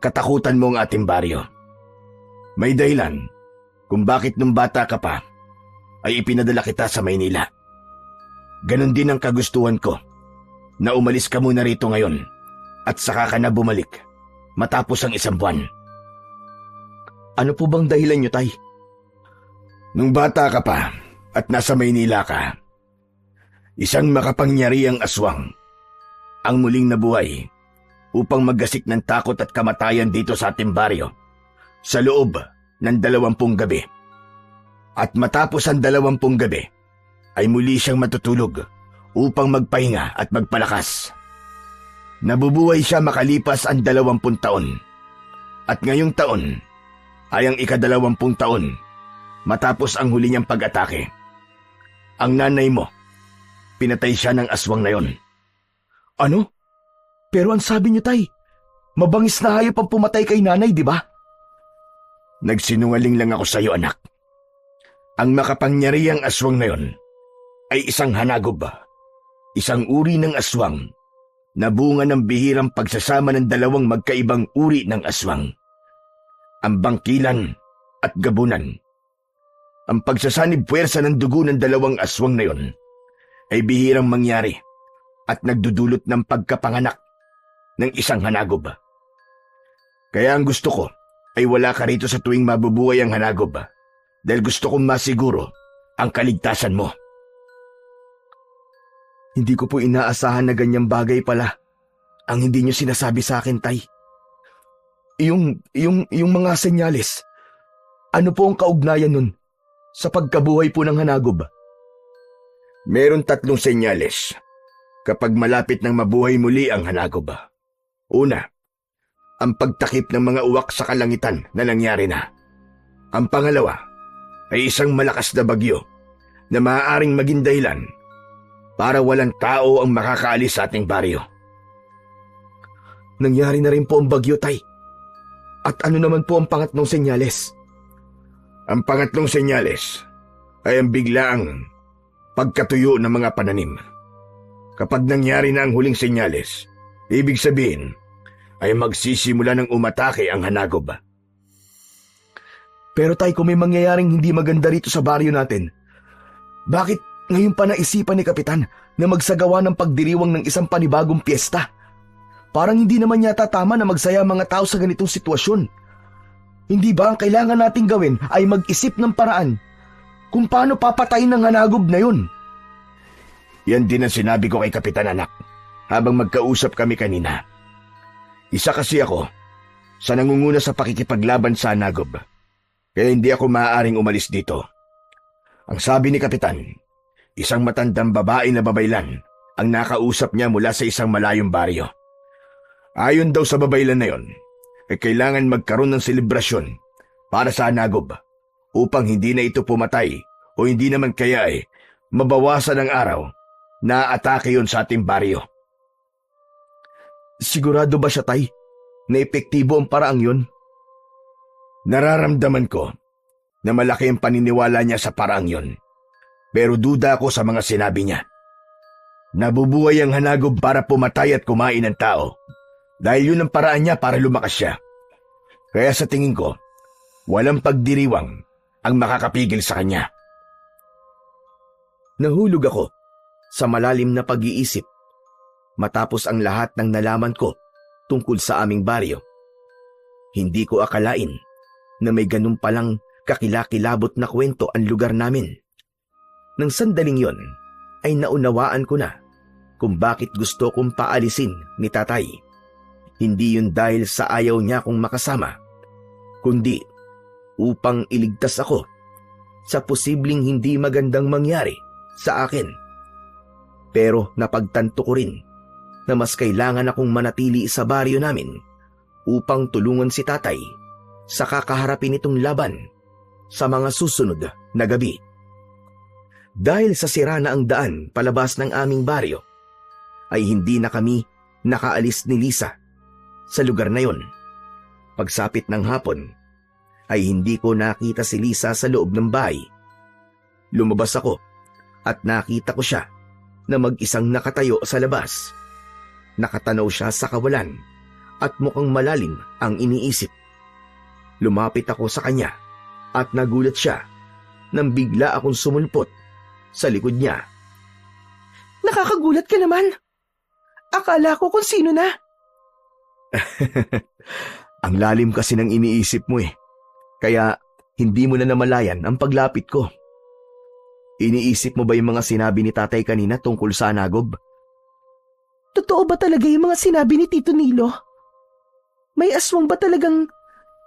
katakutan mo ang ating baryo. May dahilan kung bakit nung bata ka pa ay ipinadala kita sa Maynila. Ganon din ang kagustuhan ko na umalis ka muna rito ngayon at saka ka na bumalik matapos ang 1 buwan. Ano po bang dahilan niyo, Tay? Nung bata ka pa at nasa Maynila ka, isang makapangyarihang aswang ang muling nabuhay upang maggasik ng takot at kamatayan dito sa ating baryo sa loob ng 20 gabi. At matapos ang 20 gabi, ay muli siyang matutulog upang magpahinga at magpalakas. Nabubuhay siya makalipas ang 20 taon. At ngayong taon ay ang ika-20 taon matapos ang huli niyang pag-atake. Ang nanay mo, pinatay siya ng aswang na yon. Ano? Pero ang sabi niyo, Tay, mabangis na hayop ang pumatay kay nanay, di ba? Nagsinungaling lang ako sa iyo, anak. Ang makapangyarihang aswang na yon ay isang hanagob, isang uri ng aswang na bunga ng bihirang pagsasama ng 2 magkaibang uri ng aswang. Ang bangkilan at gabunan. Ang pagsasanib puwersa ng dugo ng 2 aswang na yon ay bihirang mangyari at nagdudulot ng pagkapanganak ng isang hanagob. Kaya ang gusto ko ay wala ka rito sa tuwing mabubuhay ang hanagob dahil gusto kong masiguro ang kaligtasan mo. Hindi ko po inaasahan na ganyang bagay pala ang hindi niyo sinasabi sa akin, Tay. Yung mga senyales, ano po ang kaugnayan nun sa pagkabuhay po ng hanagob? Meron 3 senyales kapag malapit nang mabuhay muli ang hanagob. Una, ang pagtakip ng mga uwak sa kalangitan na nangyari na. Ang pangalawa ay isang malakas na bagyo na maaaring maging dahilan para walang tao ang makakaalis sa ating baryo. Nangyari na rin po ang bagyo, Tay. At ano naman po ang pangatlong senyales? Ang pangatlong senyales ay ang biglaang pagkatuyo ng mga pananim. Kapag nangyari na ang huling senyales, ibig sabihin ay magsisimula ng umatake ang hanagob. Pero Tay, kung may mangyayaring hindi maganda rito sa baryo natin, bakit ngayon pa naisipan ni Kapitan na magsagawa ng pagdiriwang ng isang panibagong piyesta? Parang hindi naman yata tama na magsaya mga tao sa ganitong sitwasyon. Hindi ba ang kailangan nating gawin ay mag-isip ng paraan kung paano papatayin ng hanagob na yun? Yan din ang sinabi ko kay Kapitan, anak, habang magkausap kami kanina. Isa kasi ako sa nangunguna sa pakikipaglaban sa hanagob, kaya hindi ako maaaring umalis dito. Ang sabi ni Kapitan, isang matandang babae na babaylan ang nakausap niya mula sa isang malayong baryo. Ayon daw sa babaylan na yon, ay kailangan magkaroon ng selebrasyon para sa hanagob upang hindi na ito pumatay o hindi naman kaya ay mabawasan ng araw na atake yon sa ating baryo. Sigurado ba siya, Tay, na epektibo ang paraang yun? Nararamdaman ko na malaki ang paniniwala niya sa paraang yon, pero duda ako sa mga sinabi niya. Nabubuhay ang hanagob para pumatay at kumain ng tao dahil yun ang paraan niya para lumakas siya. Kaya sa tingin ko, walang pagdiriwang ang makakapigil sa kanya. Nahulog ako sa malalim na pag-iisip matapos ang lahat ng nalaman ko tungkol sa aming baryo. Hindi ko akalain na may ganun palang kakilakilabot na kwento ang lugar namin. Nang sandaling yon ay naunawaan ko na kung bakit gusto kong paalisin ni Tatay. Hindi yun dahil sa ayaw niya kong makasama, kundi upang iligtas ako sa posibleng hindi magandang mangyari sa akin. Pero napagtanto ko rin na mas kailangan akong manatili sa baryo namin upang tulungan si Tatay sa kakaharapin itong laban sa mga susunod na gabi. Dahil sa sira na ang daan palabas ng aming baryo, ay hindi na kami nakaalis ni Lisa sa lugar na yon. Pagsapit ng hapon, ay hindi ko nakita si Lisa sa loob ng bahay. Lumabas ako at nakita ko siya na mag-isang nakatayo sa labas. Nakatanaw siya sa kawalan at mukhang malalim ang iniisip. Lumapit ako sa kanya at nagulat siya nang bigla akong sumulpot sa likod niya. Nakakagulat ka naman. Akala ko kung sino na. Ang lalim kasi ng iniisip mo eh. Kaya hindi mo na namalayan ang paglapit ko. Iniisip mo ba yung mga sinabi ni Tatay kanina tungkol sa hanagob? Totoo ba talaga yung mga sinabi ni Tito Nilo? May aswang ba talagang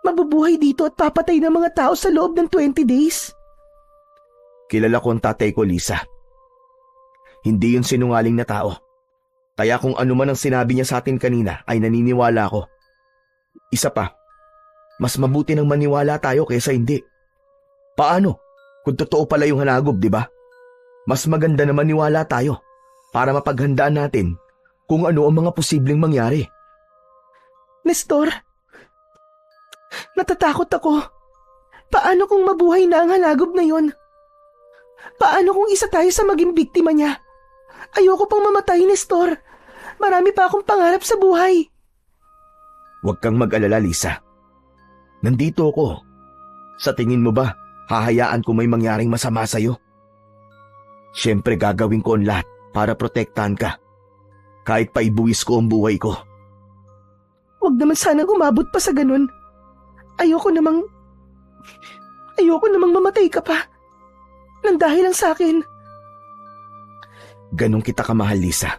mabubuhay dito at papatay ng mga tao sa loob ng 20 days? Kilala ko ang tatay ko, Lisa. Hindi yun sinungaling na tao. Kaya kung ano man ang sinabi niya sa atin kanina ay naniniwala ako. Isa pa, mas mabuti nang maniwala tayo kaysa hindi. Paano? Kung totoo pala yung hanagob, di ba? Mas maganda na maniwala tayo para mapaghandaan natin kung ano ang mga posibleng mangyari. Nestor, natatakot ako. Paano kung mabuhay na ang hanagob na yon? Paano kung isa tayo sa maging biktima niya? Ayoko pang mamatay, Nestor. Marami pa akong pangarap sa buhay. Huwag kang mag-alala, Lisa. Nandito ako. Sa tingin mo ba, hahayaan ko may mangyaring masama sa'yo? Siyempre gagawin ko ang lahat para protektahan ka. Kahit pa ibuwis ko ang buhay ko. Huwag naman sanang umabot pa sa ganun. Ayoko namang mamatay ka pa. Nang dahil lang sa akin. Ganun kita kamahal, Lisa.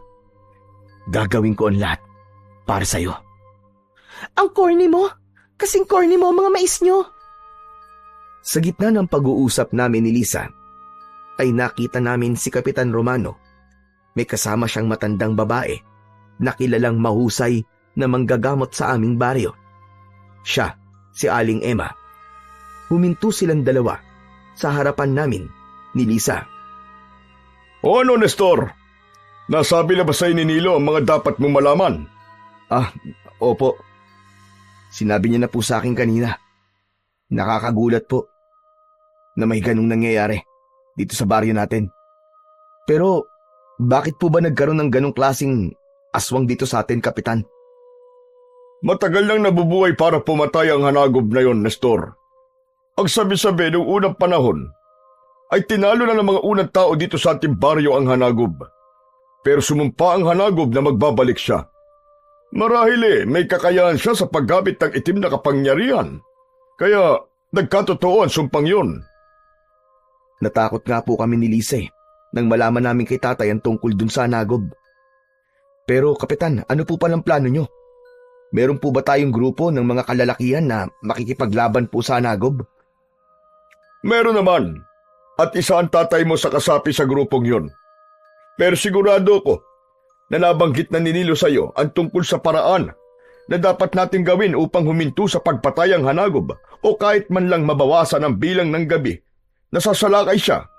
Gagawin ko ang lahat para sa'yo. Ang corny mo. Kasing corny mo ang mga mais nyo. Sa gitna ng pag-uusap namin ni Lisa, ay nakita namin si Kapitan Romano. May kasama siyang matandang babae na kilalang mahusay na manggagamot sa aming baryo. Siya, si Aling Emma. Huminto silang dalawa sa harapan namin ni Lisa. O ano, Nestor? Nasabi na ba sa'yo ni Nilo ang mga dapat mong malaman? Opo. Sinabi niya na po sa akin kanina. Nakakagulat po na may ganung nangyayari dito sa baryo natin. Pero bakit po ba nagkaroon ng ganung klaseng aswang dito sa atin, Kapitan? Matagal nang nabubuhay para pumatay ang hanagob na yon, Nestor. Ang sabi-sabi noong unang panahon ay tinalo na ng mga unang tao dito sa ating baryo ang hanagob. Pero sumumpa ang hanagob na magbabalik siya. Marahil may kakayahan siya sa paggamit ng itim na kapangyarihan. Kaya nagkatotoo ang sumpang yun. Natakot nga po kami ni Lisa nang malaman namin kay tatay ang tungkol dun sa hanagob. Pero Kapitan, ano po palang plano nyo? Meron po ba tayong grupo ng mga kalalakihan na makikipaglaban po sa hanagob? Meron naman. At isa ang tatay mo sa kasapi sa grupong yun. Pero sigurado ko na nabanggit na ni Nilo sa iyo ang tungkol sa paraan na dapat nating gawin upang huminto sa pagpatay ang hanagob o kahit man lang mabawasan ang bilang ng gabi na sasalakay siya.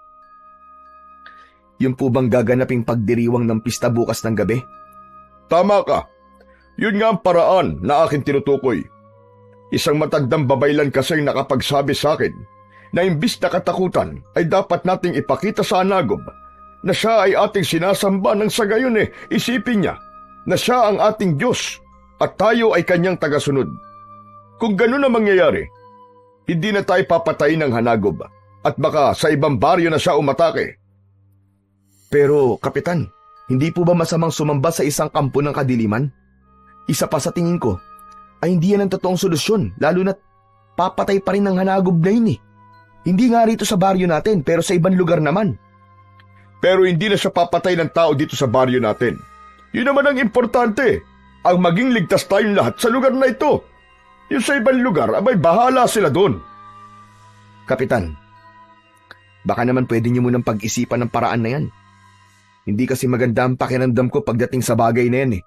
Yung po bang gaganaping pagdiriwang ng pista bukas ng gabi? Tama ka. Yun nga ang paraan na aking tinutukoy. Isang matandang babaylan kasing nakapagsabi sa akin na imbis na katakutan ay dapat nating ipakita sa hanagob na siya ay ating sinasamba nang sa gayon isipin niya na siya ang ating Diyos at tayo ay kanyang tagasunod. Kung ganun ang mangyayari, hindi na tayo papatayin ng hanagob at baka sa ibang baryo na siya umatake. Pero Kapitan, hindi po ba masamang sumamba sa isang kampo ng kadiliman? Isa pa sa tingin ko ay hindi yan ang totoong solusyon, lalo na't papatay pa rin ng hanagob na yun . Hindi nga rito sa baryo natin pero sa ibang lugar naman. Pero hindi na siya papatay ng tao dito sa baryo natin. Yun naman ang importante. Ang maging ligtas tayong lahat sa lugar na ito. Yung sa ibang lugar, abay bahala sila doon. Kapitan, baka naman pwede niyo munang pag-isipan ng paraan na yan. Hindi kasi maganda ang pakiramdam ko pagdating sa bagay na yan .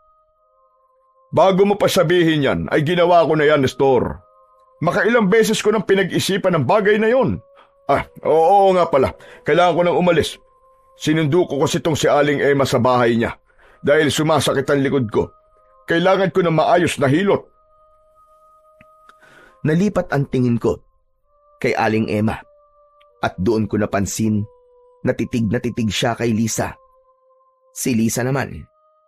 Bago mo pa sabihin yan, ay ginawa ko na yan, Nestor. Makailang beses ko nang pinag-isipan ng bagay na yon. Oo nga pala. Kailangan ko nang umalis. Sinundo ko kasi itong si Aling Emma sa bahay niya dahil sumasakit ang likod ko. Kailangan ko ng maayos na hilot. Nalipat ang tingin ko kay Aling Emma at doon ko napansin na titig siya kay Lisa. Si Lisa naman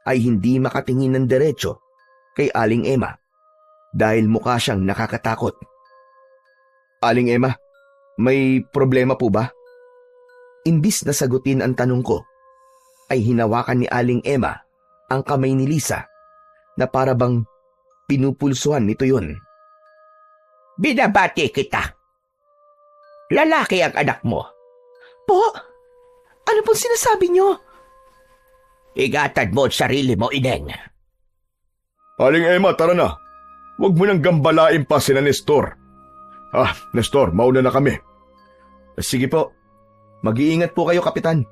ay hindi makatingin ng diretso kay Aling Emma dahil mukha siyang nakakatakot. Aling Emma, may problema po ba? Imbis na sagutin ang tanong ko, ay hinawakan ni Aling Emma ang kamay ni Lisa na para bang pinupulsuhan nito yun. Binabati kita. Lalaki ang anak mo. Po? Ano pong sinasabi nyo? Igatad mo ang sarili mo, Ineng. Aling Emma, tara na. Huwag mo nang gambalain pa sina Nestor. Nestor, mauna na kami. Sige po. Mag-iingat po kayo, Kapitan.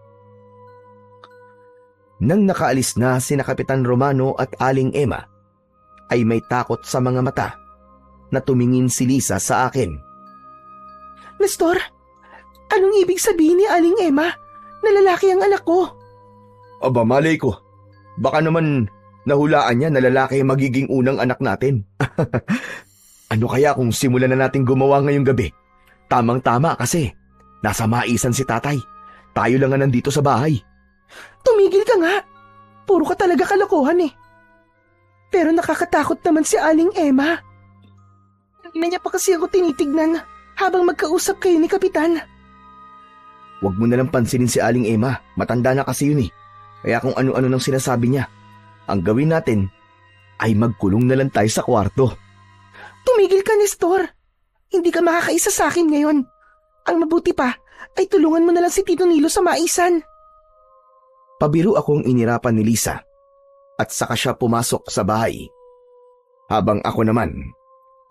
Nang nakaalis na sina Kapitan Romano at Aling Emma, ay may takot sa mga mata na tumingin si Lisa sa akin. Nestor, anong ibig sabihin ni Aling Emma na lalaki ang anak ko? Aba, malay ko. Baka naman nahulaan niya na lalaki ang magiging unang anak natin. Ano kaya kung simulan na natin gumawa ngayong gabi? Tamang-tama kasi nasa maisan si tatay. Tayo lang nga nandito sa bahay. Tumigil ka nga. Puro ka talaga kalokohan eh. Pero nakakatakot naman si Aling Emma. Hindi niya pa kasi ako tinitignan habang magkausap kayo ni Kapitan. Huwag mo nalang pansinin si Aling Emma. Matanda na kasi yun eh. Kaya kung ano-ano nang sinasabi niya, ang gawin natin ay magkulong na lang tayo sa kwarto. Tumigil ka, Nestor. Hindi ka makakaisa sa akin ngayon. Ang mabuti pa ay tulungan mo na lang si Tito Nilo sa maisan. Pabiro akong inirapan ni Lisa at saka siya pumasok sa bahay. Habang ako naman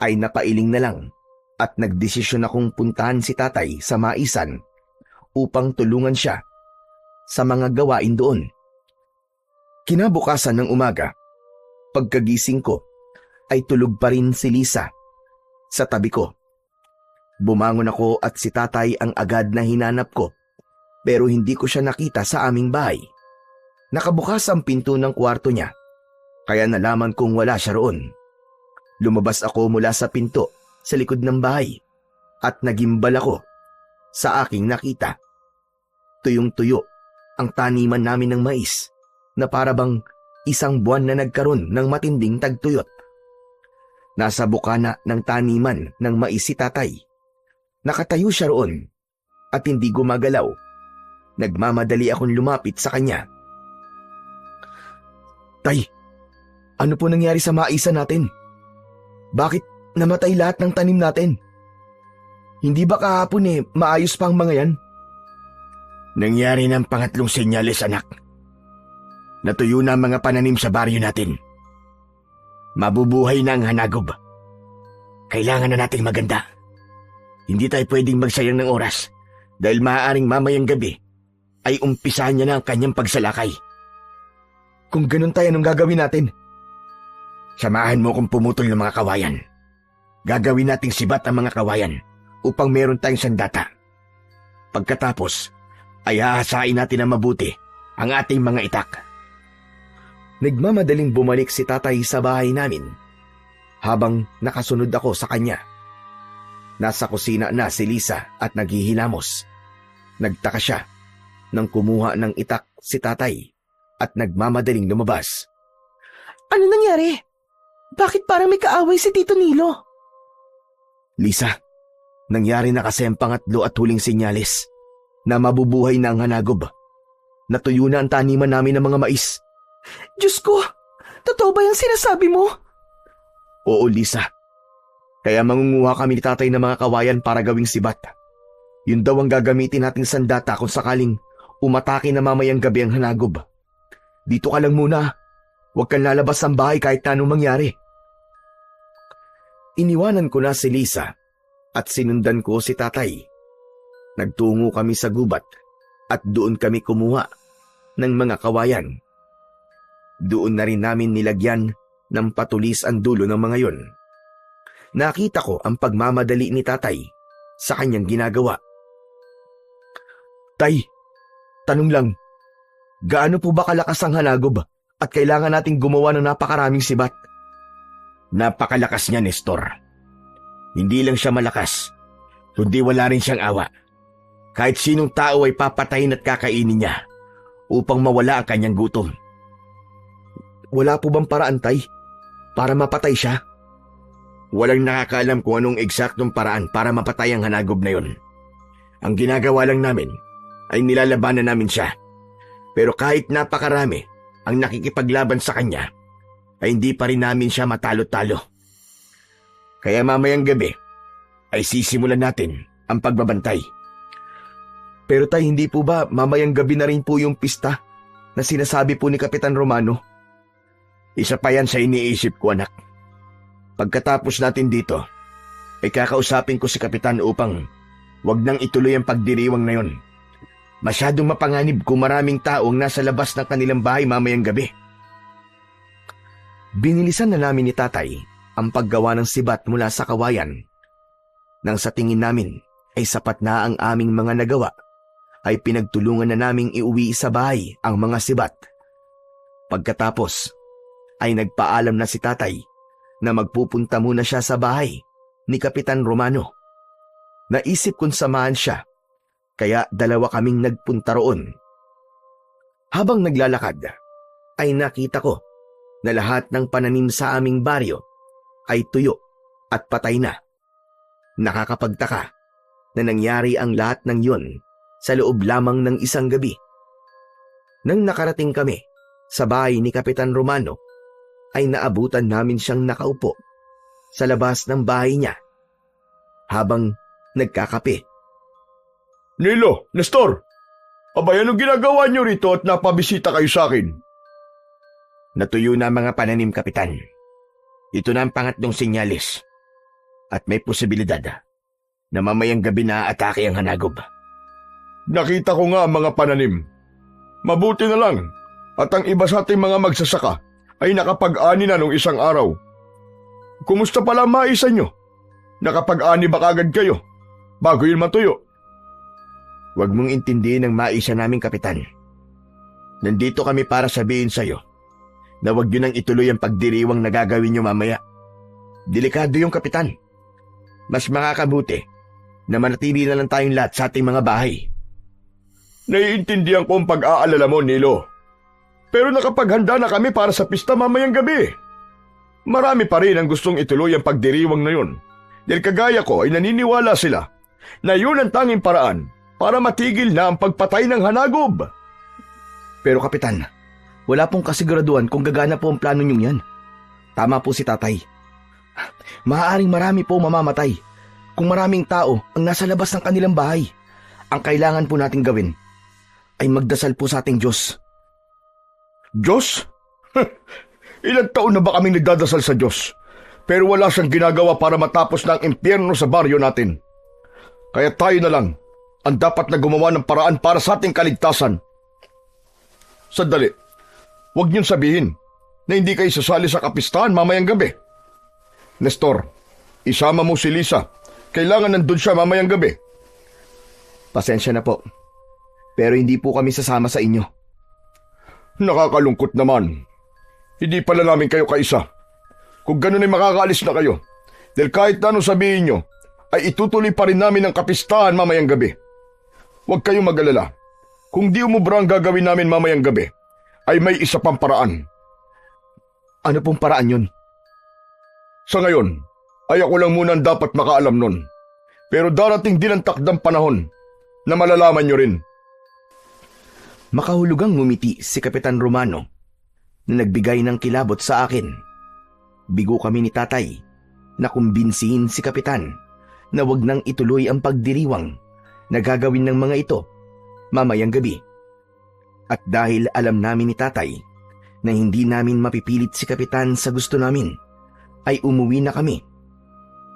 ay napailing na lang at nagdesisyon akong puntahan si tatay sa maisan upang tulungan siya sa mga gawain doon. Kinabukasan ng umaga, pagkagising ko ay tulog pa rin si Lisa sa tabi ko. Bumangon ako at si tatay ang agad na hinanap ko pero hindi ko siya nakita sa aming bahay. Nakabukas ang pinto ng kwarto niya kaya nalaman kong wala siya roon. Lumabas ako mula sa pinto sa likod ng bahay at nagimbal ako sa aking nakita. Tuyong-tuyo ang taniman namin ng mais na parabang isang buwan na nagkaroon ng matinding tagtuyot. Nasa bukana ng taniman ng mais si tatay. Nakatayo siya roon at hindi gumagalaw. Nagmamadali akong lumapit sa kanya. Tay, ano po nangyari sa maisan natin? Bakit namatay lahat ng tanim natin? Hindi ba kahapon maayos pa ang mga yan? Nangyari ng pangatlong senyales, anak. Natuyo na ang mga pananim sa baryo natin. Mabubuhay na ang hanagob. Kailangan na nating maganda. Hindi tayo pwedeng magsayang ng oras dahil maaaring mamayang gabi ay umpisahan niya na ang kanyang pagsalakay. Kung ganun tayo, anong gagawin natin? Samahan mo kung pumutol ng mga kawayan. Gagawin nating sibat ang mga kawayan upang meron tayong sandata. Pagkatapos, ay hahasain natin na mabuti ang ating mga itak. Nagmamadaling bumalik si tatay sa bahay namin habang nakasunod ako sa kanya. Nasa kusina na si Lisa at naghihilamos. Nagtaka siya nang kumuha ng itak si tatay at nagmamadaling lumabas. Ano nangyari? Bakit parang may kaaway si Tito Nilo? Lisa, nangyari na kasi ang pangatlo at huling senyales na mabubuhay na ang hanagob. Natuyo na ang taniman namin ng mga mais. Diyos ko! Totoo ba yung sinasabi mo? Oo, Lisa. Kaya mangunguha kami ni tatay ng mga kawayan para gawing sibat. Yun daw ang gagamitin nating sandata kung sakaling umatake na mamayang gabi ang hanagob. Dito ka lang muna. Huwag kang lalabas ng bahay kahit na anong mangyari. Iniwanan ko na si Lisa at sinundan ko si tatay. Nagtungo kami sa gubat at doon kami kumuha ng mga kawayan. Doon na rin namin nilagyan ng patulis ang dulo ng mga yon. Nakita ko ang pagmamadali ni tatay sa kanyang ginagawa. Tay, tanong lang, gaano po ba kalakas ang hanagob at kailangan nating gumawa ng napakaraming sibat? Napakalakas niya, Nestor. Hindi lang siya malakas, kundi wala rin siyang awa. Kahit sinong tao ay papatayin at kakainin niya upang mawala ang kanyang gutom. Wala po bang paraan, tay, para mapatay siya? Walang nakakaalam kung anong eksaktong paraan para mapatay ang hanagob na yon. Ang ginagawa lang namin ay nilalabanan namin siya. Pero kahit napakarami ang nakikipaglaban sa kanya, ay hindi pa rin namin siya matalo-talo. Kaya mamayang gabi ay sisimulan natin ang pagbabantay. Pero tay, hindi po ba mamayang gabi na rin po yung pista? na sinasabi po ni Kapitan Romano. Isa pa yan sa iniisip ko, anak. Pagkatapos natin dito, ay kakausapin ko si Kapitan upang wag nang ituloy ang pagdiriwang na yon. Masyadong mapanganib kung maraming taong nasa labas ng kanilang bahay mamayang gabi. Binilisan na namin ni tatay ang paggawa ng sibat mula sa kawayan. Nang sa tingin namin ay sapat na ang aming mga nagawa, ay pinagtulungan na naming iuwi sa bahay ang mga sibat. Pagkatapos ay nagpaalam na si tatay na magpupunta muna siya sa bahay ni Kapitan Romano. Naisip kong samahan siya, kaya dalawa kaming nagpunta roon. Habang naglalakad, ay nakita ko na lahat ng pananim sa aming baryo ay tuyo at patay na. Nakakapagtaka na nangyari ang lahat ng yun sa loob lamang ng isang gabi. Nang nakarating kami sa bahay ni Kapitan Romano, ay naabutan namin siyang nakaupo sa labas ng bahay niya habang nagkakape. Nilo, Nestor! Abay, anong ginagawa niyo rito at napabisita kayo sa akin? Natuyo na mga pananim, Kapitan. Ito na ang pangatlong sinyalis. At may posibilidad na mamayang gabi na atake ang hanagob. Nakita ko nga ang mga pananim. Mabuti na lang at ang iba sa ating mga magsasaka ay nakapag-ani na nung isang araw. Kumusta pala ang maisa nyo? Nakapag-ani ba kagad kayo bago yun matuyo? Huwag mong intindihin ang maisa namin, Kapitan. Nandito kami para sabihin sa'yo na huwag yun ang ituloy ang pagdiriwang na gagawin nyo mamaya. Delikado yung, Kapitan. Mas makakabuti na manatili na lang tayong lahat sa ating mga bahay. Naiintindihan ko ang pag-aalala mo, Nilo. Pero nakapaghanda na kami para sa pista mamayang gabi. Marami pa rin ang gustong ituloy ang pagdiriwang na yun. Dahil kagaya ko ay naniniwala sila na yun ang tanging paraan para matigil na ang pagpatay ng hanagob. Pero Kapitan, wala pong kasiguraduhan kung gagana po ang plano niyong yan. Tama po si tatay. Maaaring marami po mamamatay kung maraming tao ang nasa labas ng kanilang bahay. Ang kailangan po nating gawin ay magdasal po sa ating Diyos. Diyos? Ilang taon na ba kaming nagdadasal sa Diyos? Pero wala siyang ginagawa para matapos na ang impyerno sa baryo natin. Kaya tayo na lang ang dapat na gumawa ng paraan para sa ating kaligtasan. Sandali, huwag niyong sabihin na hindi kayo sasali sa kapistahan mamayang gabi. Nestor, isama mo si Lisa. Kailangan nandun siya mamayang gabi. Pasensya na po, pero hindi po kami sasama sa inyo. Nakakalungkot naman. Hindi pala namin kayo kaisa. Kung ganun ay makakaalis na kayo. Dahil kahit na anong sabihin nyo, ay itutuloy pa rin namin ang kapistahan mamayang gabi. Huwag kayong mag-alala. Kung di umubra ang gagawin namin mamayang gabi, ay may isa pang paraan. Ano pong paraan yun? Sa ngayon, ay ako lang muna ang dapat makaalam nun. Pero darating din ang takdang panahon na malalaman nyo rin. Makahulugang ngumiti si Kapitan Romano na nagbigay ng kilabot sa akin. Bigo kami ni tatay na kumbinsihin si Kapitan na wag nang ituloy ang pagdiriwang na gagawin ng mga ito mamayang gabi. At dahil alam namin ni tatay na hindi namin mapipilit si Kapitan sa gusto namin, ay umuwi na kami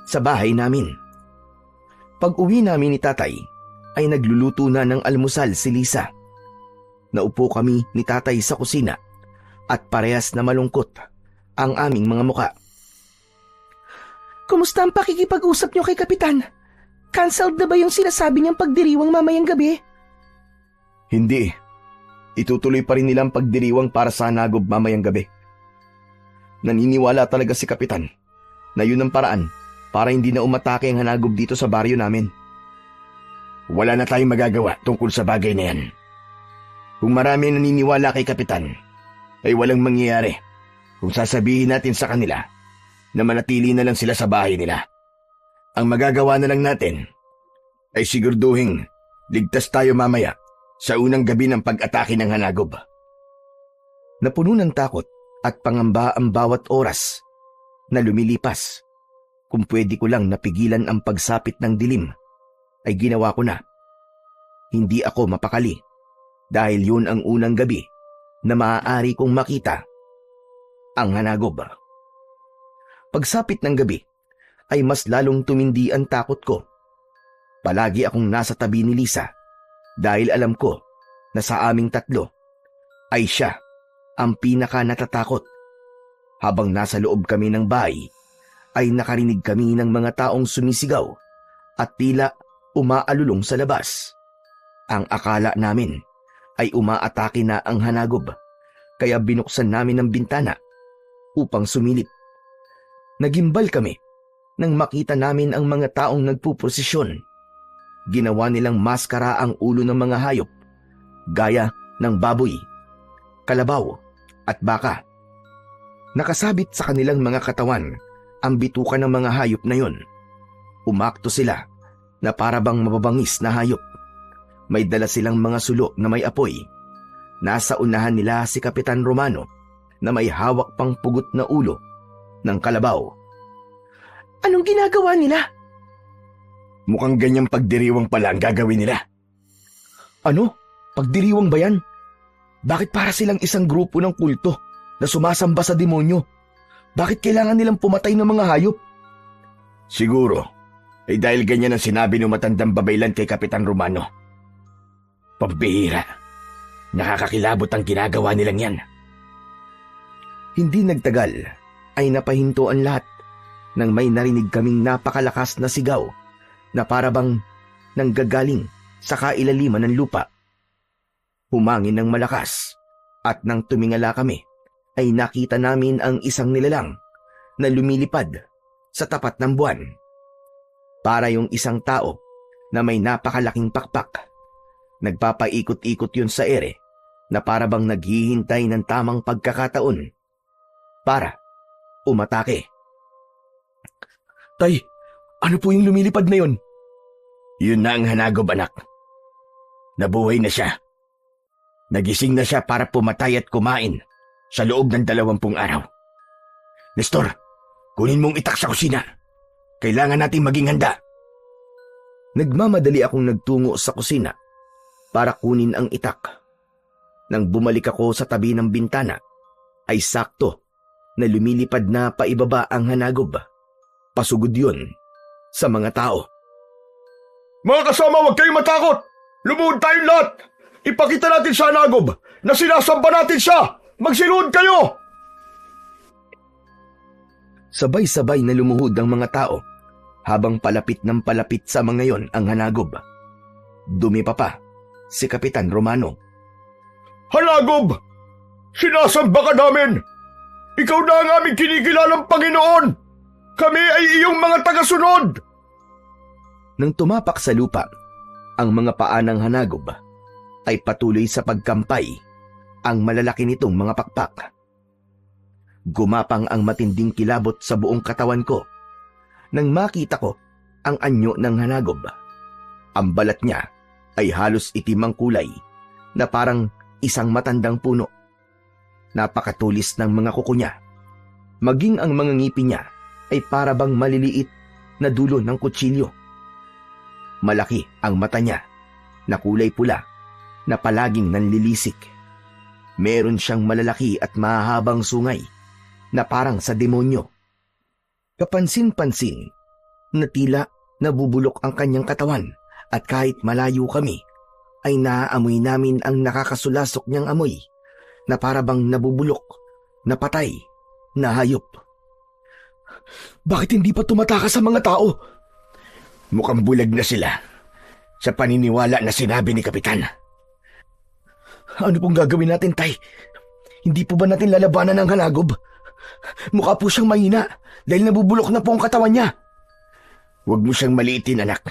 sa bahay namin. Pag-uwi namin ni tatay, ay nagluluto na ng almusal si Lisa. Naupo kami ni tatay sa kusina at parehas na malungkot ang aming mga muka. Kumusta ang pakikipag-usap niyo kay Kapitan? Cancelled na ba yung sinasabi niyang pagdiriwang mamayang gabi? Hindi. Itutuloy pa rin nilang pagdiriwang para sa hanagob mamayang gabi. Naniniwala talaga si Kapitan na yun ang paraan para hindi na umatake ang hanagob dito sa baryo namin. Wala na tayong magagawa tungkol sa bagay na yan. Kung marami naniniwala kay Kapitan, ay walang mangyayari kung sasabihin natin sa kanila na manatili na lang sila sa bahay nila. Ang magagawa na lang natin ay siguraduhin ligtas tayo mamaya sa unang gabi ng pag-atake ng hanagob. Napuno ng takot at pangamba ang bawat oras na lumilipas. Kung pwede ko lang napigilan ang pagsapit ng dilim, ay ginawa ko na. Hindi ako mapakali dahil yun ang unang gabi na maaari kong makita ang hanagob. Pagsapit ng gabi ay mas lalong tumindi ang takot ko. Palagi akong nasa tabi ni Lisa dahil alam ko na sa aming tatlo ay siya ang pinaka natatakot. Habang nasa loob kami ng bahay ay nakarinig kami ng mga taong sumisigaw at tila umaalulong sa labas. Ang akala namin ay umaatake na ang hanagob, kaya binuksan namin ang bintana upang sumilip. Nagimbal kami nang makita namin ang mga taong nagpuprosesyon. Ginawa nilang maskara ang ulo ng mga hayop, gaya ng baboy, kalabaw at baka. Nakasabit sa kanilang mga katawan ang bituka ng mga hayop na yon. Umakto sila na parabang mababangis na hayop. May dala silang mga sulo na may apoy. Nasa unahan nila si Kapitan Romano na may hawak pang pugot na ulo ng kalabaw. Anong ginagawa nila? Mukhang ganyang pagdiriwang pala ang gagawin nila. Ano? Pagdiriwang ba yan? Bakit para silang isang grupo ng kulto na sumasamba sa demonyo? Bakit kailangan nilang pumatay ng mga hayop? Siguro, ay dahil ganyan ang sinabi ng matandang babaylan kay Kapitan Romano. Pambihira. Nakakakilabot ang ginagawa nilang yan. Hindi nagtagal ay napahinto ang lahat nang may narinig kaming napakalakas na sigaw na parabang nanggagaling sa kailaliman ng lupa. Humangin ng malakas at nang tumingala kami ay nakita namin ang isang nilalang na lumilipad sa tapat ng buwan. Para yung isang tao na may napakalaking pakpak. Nagpapaikot-ikot yun sa ere na parabang naghihintay ng tamang pagkakataon para umatake. Tay, ano po yung lumilipad na yun? Yun na ang hanagob, anak. Nabuhay na siya. Nagising na siya para pumatay at kumain sa loob ng 20 araw. Nestor, kunin mong itak sa kusina. Kailangan nating maging handa. Nagmamadali akong nagtungo sa kusina para kunin ang itak. Nang bumalik ako sa tabi ng bintana, ay sakto na lumilipad na paibaba ang hanagob. Pasugod yun sa mga tao. Mga kasama, huwag kayong matakot! Lumuhod tayong lahat! Ipakita natin sa hanagob na sinasamba natin siya! Magsiluhod kayo! Sabay-sabay na lumuhod ang mga tao habang palapit ng palapit sa mga yon ang hanagob. Dumipa pa si Kapitan Romano. Hanagob! Sinasamba ka namin! Ikaw na ang aming kinikilalang Panginoon! Kami ay iyong mga tagasunod! Nang tumapak sa lupa, ang mga paa ng hanagob ay patuloy sa pagkampay ang malalaki nitong mga pakpak. Gumapang ang matinding kilabot sa buong katawan ko nang makita ko ang anyo ng hanagob. Ang balat niya ay halos itim ang kulay na parang isang matandang puno. Napakatulis ng mga kuko niya. Maging ang mga ngipin niya ay parabang maliliit na dulo ng kutsilyo. Malaki ang mata niya na kulay pula na palaging nanlilisik. Meron siyang malalaki at mahahabang sungay na parang sa demonyo. Kapansin-pansin na tila nabubulok ang kanyang katawan at kahit malayo kami ay naaamoy namin ang nakakasulasok niyang amoy na parabang nabubulok, na patay, na hayop. Bakit hindi pa tumatakas sa mga tao? Mukhang bulag na sila sa paniniwala na sinabi ni Kapitan. Ano pong gagawin natin, Tay? Hindi po ba natin lalabanan ang hanagob? Mukha po siyang mahina dahil nabubulok na po ang katawan niya. Huwag mo siyang maliitin, anak.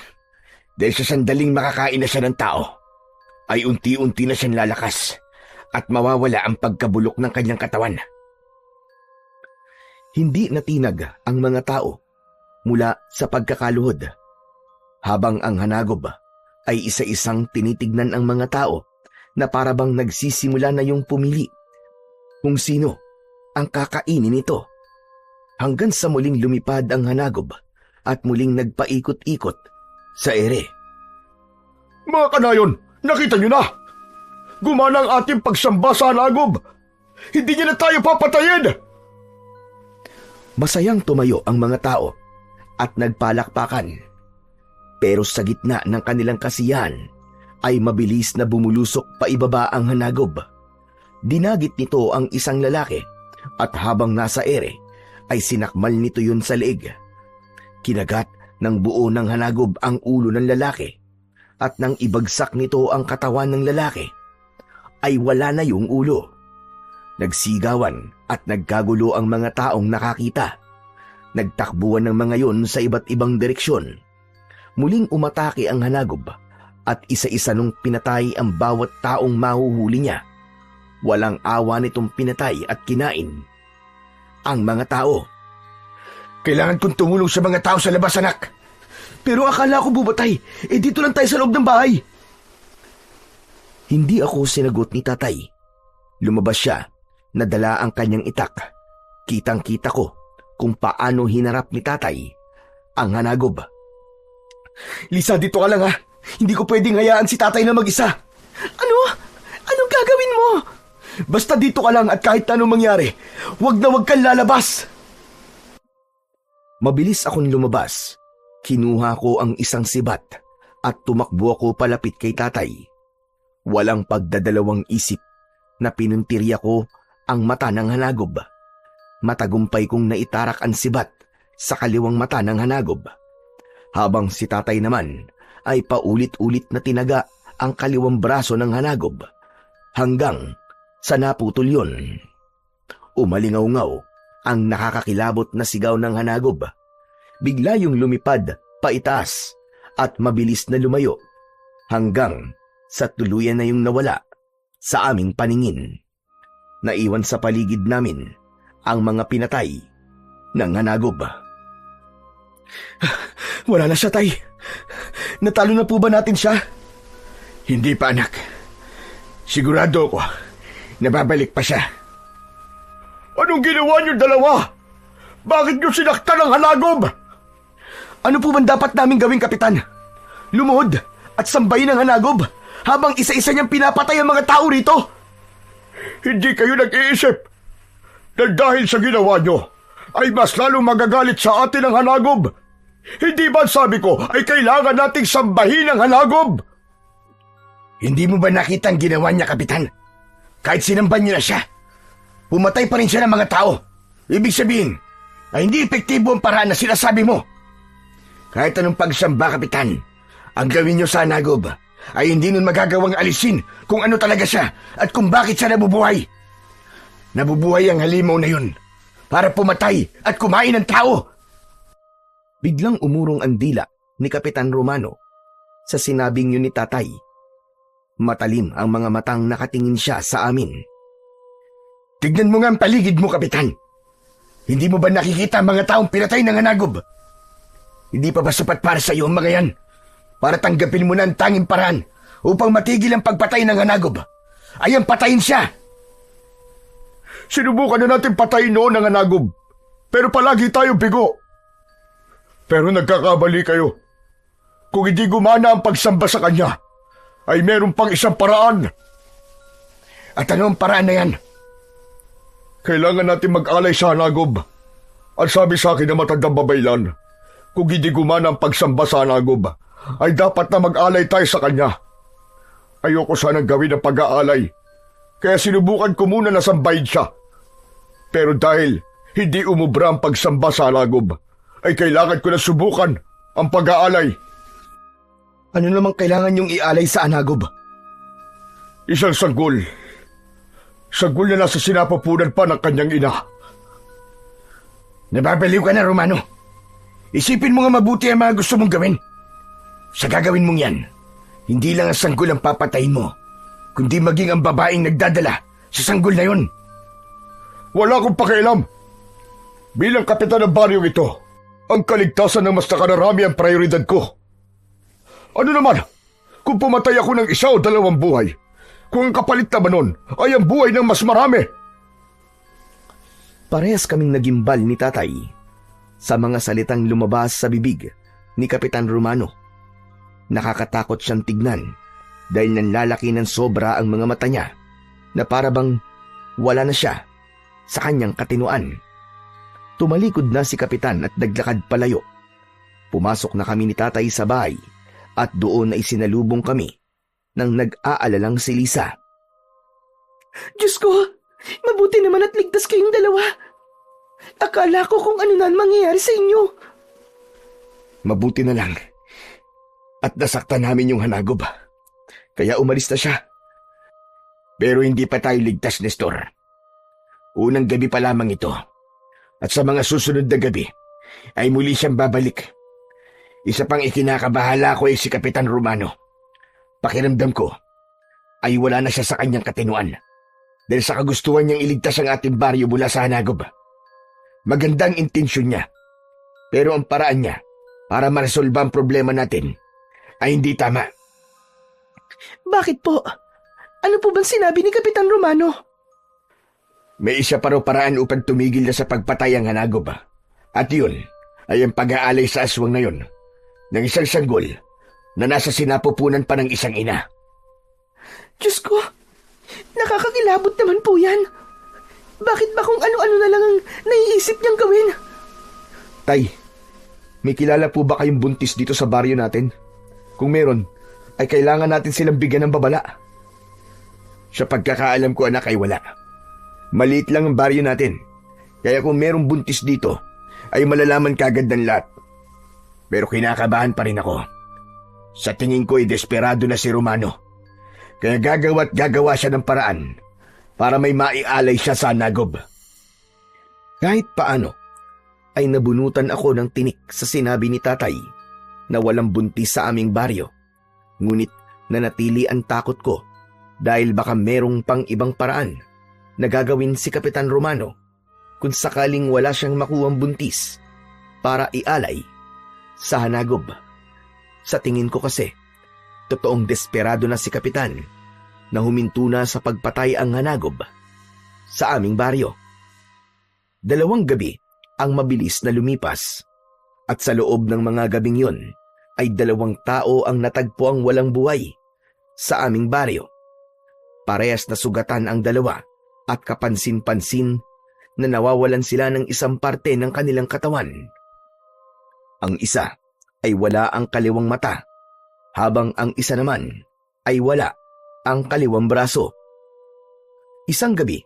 Dahil sa sandaling makakain na siya ng tao, ay unti-unti na siyang lalakas at mawawala ang pagkabulok ng kanyang katawan. Hindi natinag ang mga tao mula sa pagkakaluhod. Habang ang hanagob ay isa-isang tinitignan ang mga tao na parabang nagsisimula na yung pumili kung sino ang kakainin nito. Hanggang sa muling lumipad ang hanagob at muling nagpaikot-ikot sa ere. Mga kanayon, nakita niyo na! Gumana ang ating pagsamba sa hanagob. Hindi niya na tayo papatayin. Masayang tumayo ang mga tao at nagpalakpakan. Pero sa gitna ng kanilang kasiyahan ay mabilis na bumulusok paibaba ang hanagob. Dinagit nito ang isang lalaki at habang nasa ere ay sinakmal nito yun sa leeg. Kinagat ng buo ng hanagob ang ulo ng lalaki at nang ibagsak nito ang katawan ng lalaki ay wala na yung ulo. Nagsigawan at nagkagulo ang mga taong nakakita. Nagtakbuhan ng mga yon sa iba't ibang direksyon. Muling umatake ang hanagob at isa-isa nung pinatay ang bawat taong mahuhuli niya. Walang awa nitong pinatay at kinain ang mga tao. Kailangan kong tumulong sa mga tao sa labas, anak. Pero akala ko bubatay. Dito lang tayo sa loob ng bahay. Hindi ako sinagot ni tatay. Lumabas siya, nadala ang kanyang itak. Kitang-kita ko kung paano hinarap ni tatay ang hanagob. Lisa, dito ka lang ha. Hindi ko pwedeng hayaan si tatay na mag-isa. Ano? Anong gagawin mo? Basta dito ka lang at kahit anong mangyari, wag na wag kang lalabas. Mabilis akong lumabas. Kinuha ko ang isang sibat at tumakbo ako palapit kay tatay. Walang pagdadalawang isip na pinuntirya ko ang mata ng hanagob. Matagumpay kong naitarak ang sibat sa kaliwang mata ng hanagob. Habang si tatay naman ay paulit-ulit na tinaga ang kaliwang braso ng hanagob hanggang sa naputol yun. Umalingaw-ngaw ang nakakakilabot na sigaw ng hanagob. Bigla yung lumipad paitaas at mabilis na lumayo hanggang sa tuluyan na yung nawala sa aming paningin. Naiwan sa paligid namin ang mga pinatay ng hanagob. Wala na siya, tay. Natalo na po ba natin siya? Hindi pa, anak. Sigurado ako, nababalik pa siya. Anong ginawa niyo dalawa? Bakit niyo sinaktan ang hanagob? Ano po bang dapat naming gawin, Kapitan? Lumuhod at sambahin ang hanagob habang isa-isa niyang pinapatay ang mga tao rito? Hindi kayo nag-iisip na dahil sa ginawa niyo ay mas lalong magagalit sa atin ang hanagob. Hindi ba sabi ko ay kailangan nating sambahin ang hanagob? Hindi mo ba nakita ang ginawa niya, Kapitan? Kahit sinamban niyo na siya, pumatay pa rin siya ng mga tao. Ibig sabihin, ay hindi epektibo ang paraan na sinasabi mo. Kahit anong pagsamba, Kapitan, ang gawin niyo sa hanagob ay hindi nun magagawang alisin kung ano talaga siya at kung bakit siya nabubuhay. Nabubuhay ang halimaw na yun para pumatay at kumain ng tao. Biglang umurong ang dila ni Kapitan Romano sa sinabing yun ni tatay. Matalim ang mga matang nakatingin siya sa amin. Tignan mo nga ang paligid mo, Kapitan. Hindi mo ba nakikita ang mga taong pinatay ng hanagob? Hindi pa ba sapat para sa iyo ang mga yan? Para tanggapin mo na ang tanging paraan upang matigil ang pagpatay ng hanagob ay ang patayin siya. Sinubukan na natin patayin noon ang hanagob, pero palagi tayo bigo. Pero nagkakabali kayo. Kung hindi gumana ang pagsamba sa kanya, ay meron pang isang paraan. At ano ang paraan na yan? Kailangan natin mag-alay sa hanagob. Ang sabi sa akin ng matandang babaylan, kung hindi gumana ang pagsamba sa hanagob, ay dapat na mag-alay tayo sa kanya. Ayoko sanang gawin ang pag-aalay, kaya sinubukan ko muna na sambahin siya. Pero dahil hindi umubra ang pagsamba sa hanagob, ay kailangan ko na subukan ang pag-aalay. Ano namang kailangan yung ialay sa hanagob? Isang sanggol. Sanggol na nasa sinapupunan pa ng kanyang ina. Nababaliw ka na, Romano. Isipin mo nga mabuti ang mga gusto mong gawin. Sa gagawin mong yan, hindi lang ang sanggol ang papatayin mo, kundi maging ang babaeng nagdadala sa sanggol na yon. Wala akong pakialam. Bilang kapitan ng baryong ito, ang kaligtasan ng mas nakararami ang prioridad ko. Ano naman, kung pumatay ako ng isa o dalawang buhay, kung ang kapalit naman nun ay ang buhay ng mas marami. Parehas kaming nagimbal ni tatay sa mga salitang lumabas sa bibig ni Kapitan Romano. Nakakatakot siyang tignan dahil nanlalaki ng sobra ang mga mata niya na para bang wala na siya sa kanyang katinuan. Tumalikod na si Kapitan at naglakad palayo. Pumasok na kami ni Tatay sa bahay at doon ay sinalubong kami ng nag-aalalang si Lisa. Diyos ko, mabuti naman at ligtas kayong dalawa. Akala ko kung ano na ang mangyayari sa inyo. Mabuti na lang. At nasaktan namin yung hanagob. Kaya umalis na siya. Pero hindi pa tayo ligtas, Nestor. Unang gabi pa lamang ito. At sa mga susunod na gabi, ay muli siyang babalik. Isa pang ikinakabahala ko ay si Kapitan Romano. Pakiramdam ko, ay wala na siya sa kanyang katinuan. Dahil sa kagustuhan niyang iligtas ang ating baryo mula sa hanagob. Magandang intensyon niya. Pero ang paraan niya para maresolba ang problema natin ay hindi tama. Bakit po? Ano po bang sinabi ni Kapitan Romano? May isa pa raw paraan upang tumigil na sa pagpatay ang hanagob. At yun ay ang pag-aalay sa aswang na yun ng isang sanggol na nasa sinapupunan pa ng isang ina. Diyos ko, nakakakilabot naman po yan. Bakit ba kung ano-ano na lang ang naiisip niyang gawin? Tay, may kilala po ba kayong buntis dito sa baryo natin? Kung meron, ay kailangan natin silang bigyan ng babala. Sa pagkakaalam ko, anak, ay wala. Maliit lang ang baryo natin. Kaya kung merong buntis dito, ay malalaman kagad ng lahat. Pero kinakabahan pa rin ako. Sa tingin ko ay desperado na si Romano. Kaya gagawa siya ng paraan para may maialay siya sa hanagob. Kahit paano, ay nabunutan ako ng tinik sa sinabi ni Tatay na walang buntis sa aming baryo. Ngunit nanatili ang takot ko dahil baka merong pang ibang paraan na gagawin si Kapitan Romano kung sakaling wala siyang makuwang buntis para ialay sa hanagob. Sa tingin ko kasi, totoong desperado na si Kapitan na huminto na sa pagpatay ang hanagob sa aming baryo. 2 gabi ang mabilis na lumipas at sa loob ng mga gabing yon ay 2 tao ang natagpo ang walang buhay sa aming baryo. Parehas na sugatan ang 2 at kapansin-pansin na nawawalan sila ng isang parte ng kanilang katawan. Ang isa ay wala ang kaliwang mata, habang ang isa naman ay wala ang kaliwang braso. Isang gabi,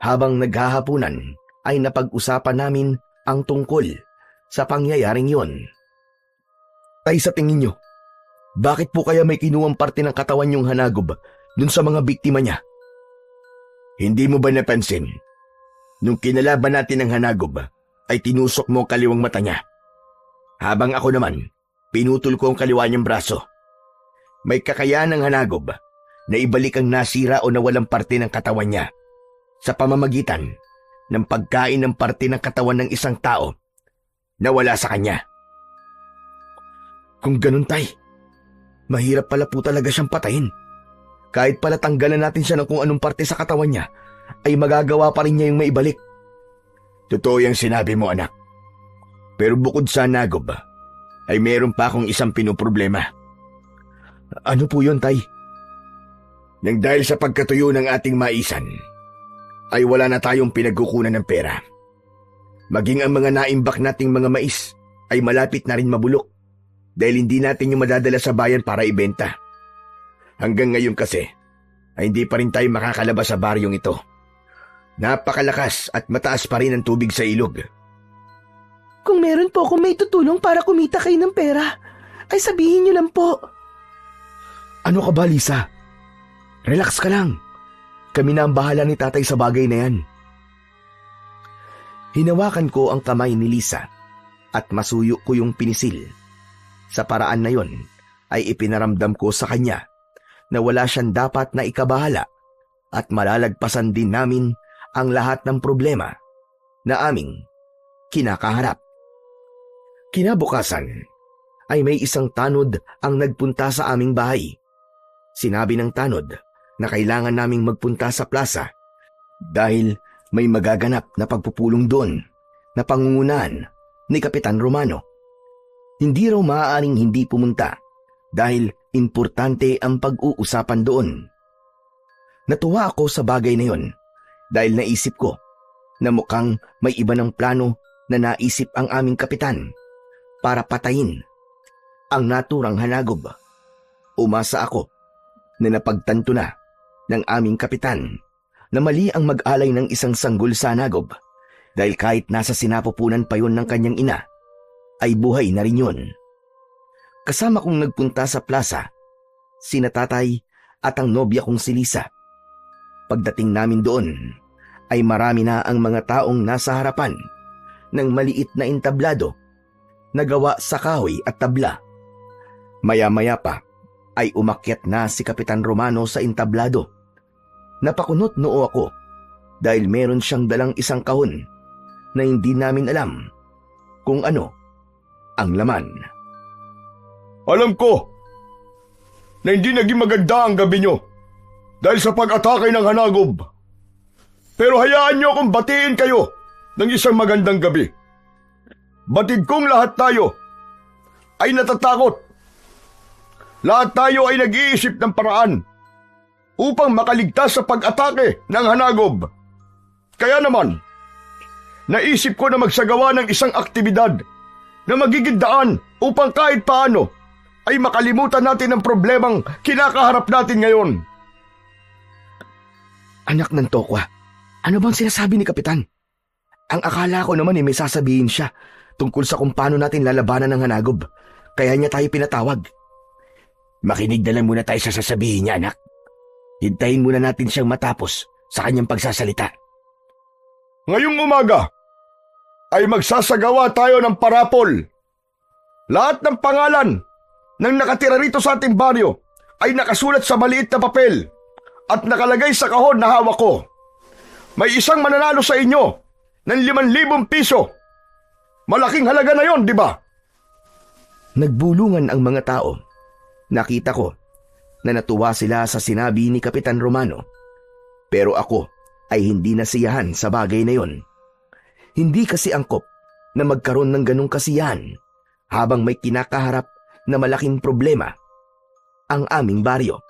habang naghahapunan, ay napag-usapan namin ang tungkol sa pangyayaring yon. Tay, sa tingin nyo, bakit po kaya may kinuwang parte ng katawan yung hanagob dun sa mga biktima niya? Hindi mo ba napansin? Nung kinalaban natin ang hanagob, ay tinusok mo ang kaliwang mata niya. Habang ako naman, pinutol ko ang kaliwa niyang braso. May kakayahan ng hanagob na ibalik ang nasira o nawalang parte ng katawan niya sa pamamagitan ng pagkain ng parte ng katawan ng isang tao na wala sa kanya. Kung ganun, Tay, mahirap pala po talaga siyang patayin. Kahit pala tanggalan natin siya ng kung anong parte sa katawan niya, ay magagawa pa rin niya yung maibalik. Totoo yung sinabi mo, anak. Pero bukod sa hanagob, ay meron pa akong isang pinoproblema. Ano po yun, Tay? Nang dahil sa pagkatuyo ng ating maisan, ay wala na tayong pinagkukunan ng pera. Maging ang mga naimbak nating mga mais ay malapit na rin mabulok dahil hindi natin yung madadala sa bayan para ibenta. Hanggang ngayon kasi ay hindi pa rin tayo makakalabas sa baryong ito. Napakalakas at mataas pa rin ang tubig sa ilog. Kung meron po akong may tutulong para kumita kayo ng pera, ay sabihin niyo lang po. Ano ka ba, Lisa? Relax ka lang. Kami na ang bahala ni Tatay sa bagay na yan. Hinawakan ko ang kamay ni Lisa at masuyo ko yung pinisil. Sa paraan na yon ay ipinaramdam ko sa kanya na wala siyang dapat na ikabahala at malalagpasan din namin ang lahat ng problema na aming kinakaharap. Kinabukasan ay may isang tanod ang nagpunta sa aming bahay. Sinabi ng tanod na kailangan naming magpunta sa plaza dahil may magaganap na pagpupulong doon na pangungunahan ni Kapitan Romano. Hindi raw maaaring hindi pumunta dahil importante ang pag-uusapan doon. Natuwa ako sa bagay na yon dahil naisip ko na mukhang may iba ng plano na naisip ang aming kapitan para patayin ang naturang Hanagob. Umasa ako na napagtanto na ng aming kapitan na mali ang mag-alay ng isang sanggol sa Hanagob dahil kahit nasa sinapupunan pa yon ng kanyang ina, ay buhay na rin yun. Kasama kong nagpunta sa plaza, sina tatay at ang nobya kong si Lisa. Pagdating namin doon, ay marami na ang mga taong nasa harapan ng maliit na entablado na gawa sa kahoy at tabla. Maya-maya pa ay umakyat na si Kapitan Romano sa entablado. Napakunot noo ako dahil meron siyang dalang isang kahon na hindi namin alam kung ano ang laman. Alam ko na hindi naging maganda ang gabi nyo dahil sa pag-atake ng Hanagob. Pero hayaan nyo akong batiin kayo ng isang magandang gabi. Batid kong lahat tayo ay natatakot. Lahat tayo ay nag-iisip ng paraan upang makaligtas sa pag-atake ng Hanagob. Kaya naman, naisip ko na magsagawa ng isang aktibidad na magiging daan upang kahit paano ay makalimutan natin ang problemang kinakaharap natin ngayon. Anak ng Tokwa, ano bang sinasabi ni Kapitan? Ang akala ko naman may sasabihin siya tungkol sa kung paano natin lalabanan ng Hanagob. Kaya niya tayo pinatawag. Makinig na lang muna tayo sa sasabihin niya, anak. Hintayin muna natin siyang matapos sa kanyang pagsasalita. Ngayong umaga ay magsasagawa tayo ng parapol. Lahat ng pangalan ng nakatira rito sa ating baryo ay nakasulat sa maliit na papel at nakalagay sa kahon na hawak ko. May isang mananalo sa inyo ng 5,000 piso. Malaking halaga na yon, di ba? Nagbulungan ang mga tao. Nakita ko na natuwa sila sa sinabi ni Kapitan Romano. Pero ako ay hindi nasiyahan sa bagay na yon. Hindi kasi angkop na magkaroon ng ganong kasiyahan habang may kinakaharap na malaking problema ang aming baryo.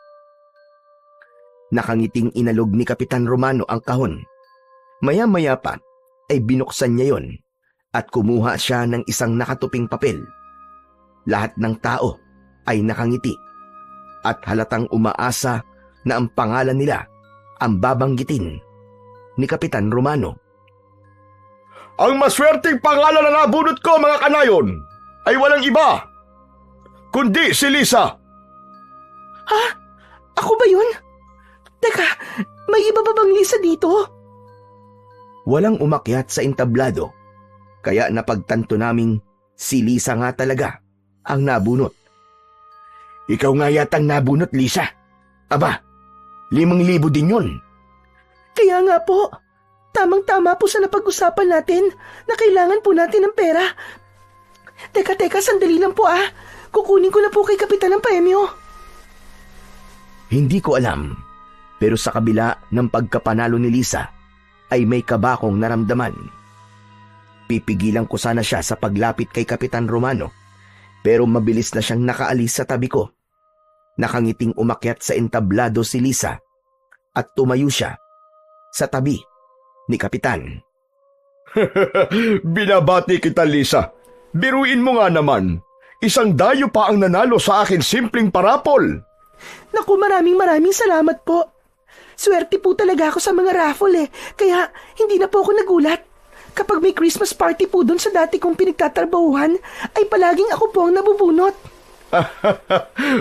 Nakangiting inalog ni Kapitan Romano ang kahon. Maya-maya pa ay binuksan niya yon at kumuha siya ng isang nakatuping papel. Lahat ng tao ay nakangiti at halatang umaasa na ang pangalan nila ang babanggitin ni Kapitan Romano. Ang maswerteng pangalan na nabunot ko, mga kanayon, ay walang iba kundi si Lisa. Ha? Ako ba yun? Teka, may iba ba bang Lisa dito? Walang umakyat sa entablado, kaya napagtanto naming si Lisa nga talaga ang nabunot. Ikaw nga yatang nabunot, Lisa. Aba, 5,000 din yun. Kaya nga po, tamang-tama po sa napag-usapan natin na kailangan po natin ng pera. Teka, sandali lang po ah. Kukunin ko na po kay Kapitan ang premyo. Hindi ko alam, pero sa kabila ng pagkapanalo ni Lisa, ay may kaba akong naramdaman. Pipigilan ko sana siya sa paglapit kay Kapitan Romano, pero mabilis na siyang nakaalis sa tabi ko. Nakangiting umakyat sa entablado si Lisa at tumayo siya sa tabi ni Kapitan. Binabati kita, Lisa. Biruin mo nga naman. Isang dayo pa ang nanalo sa akin simpleng parapol. Naku, maraming salamat po. Swerte po talaga ako sa mga raffle kaya hindi na po ako nagulat. Kapag may Christmas party po doon sa dati kong pinagtatrabahuhan, ay palaging ako po ang nabubunot.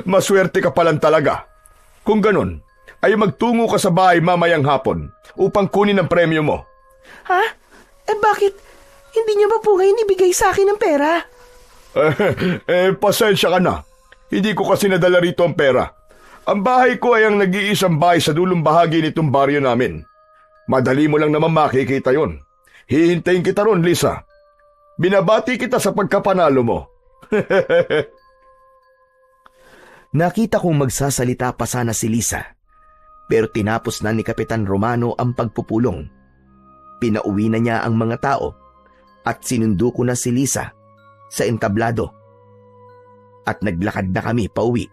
Maswerte ka palang talaga. Kung ganun, ay magtungo ka sa bahay mamayang hapon upang kunin ang premyo mo. Ha? Bakit? Hindi niyo ba po ngayon ibigay sa akin ang pera? Pasensya ka na. Hindi ko kasi nadala rito ang pera. Ang bahay ko ay ang nag-iisang bahay sa dulong bahagi nitong baryo namin. Madali mo lang naman makikita yon. Hihintayin kita ron, Lisa. Binabati kita sa pagkapanalo mo. Nakita kong magsasalita pa sana si Lisa, pero tinapos na ni Kapitan Romano ang pagpupulong. Pinauwi na niya ang mga tao at sinundo ko na si Lisa sa entablado. at naglakad na kami pauwi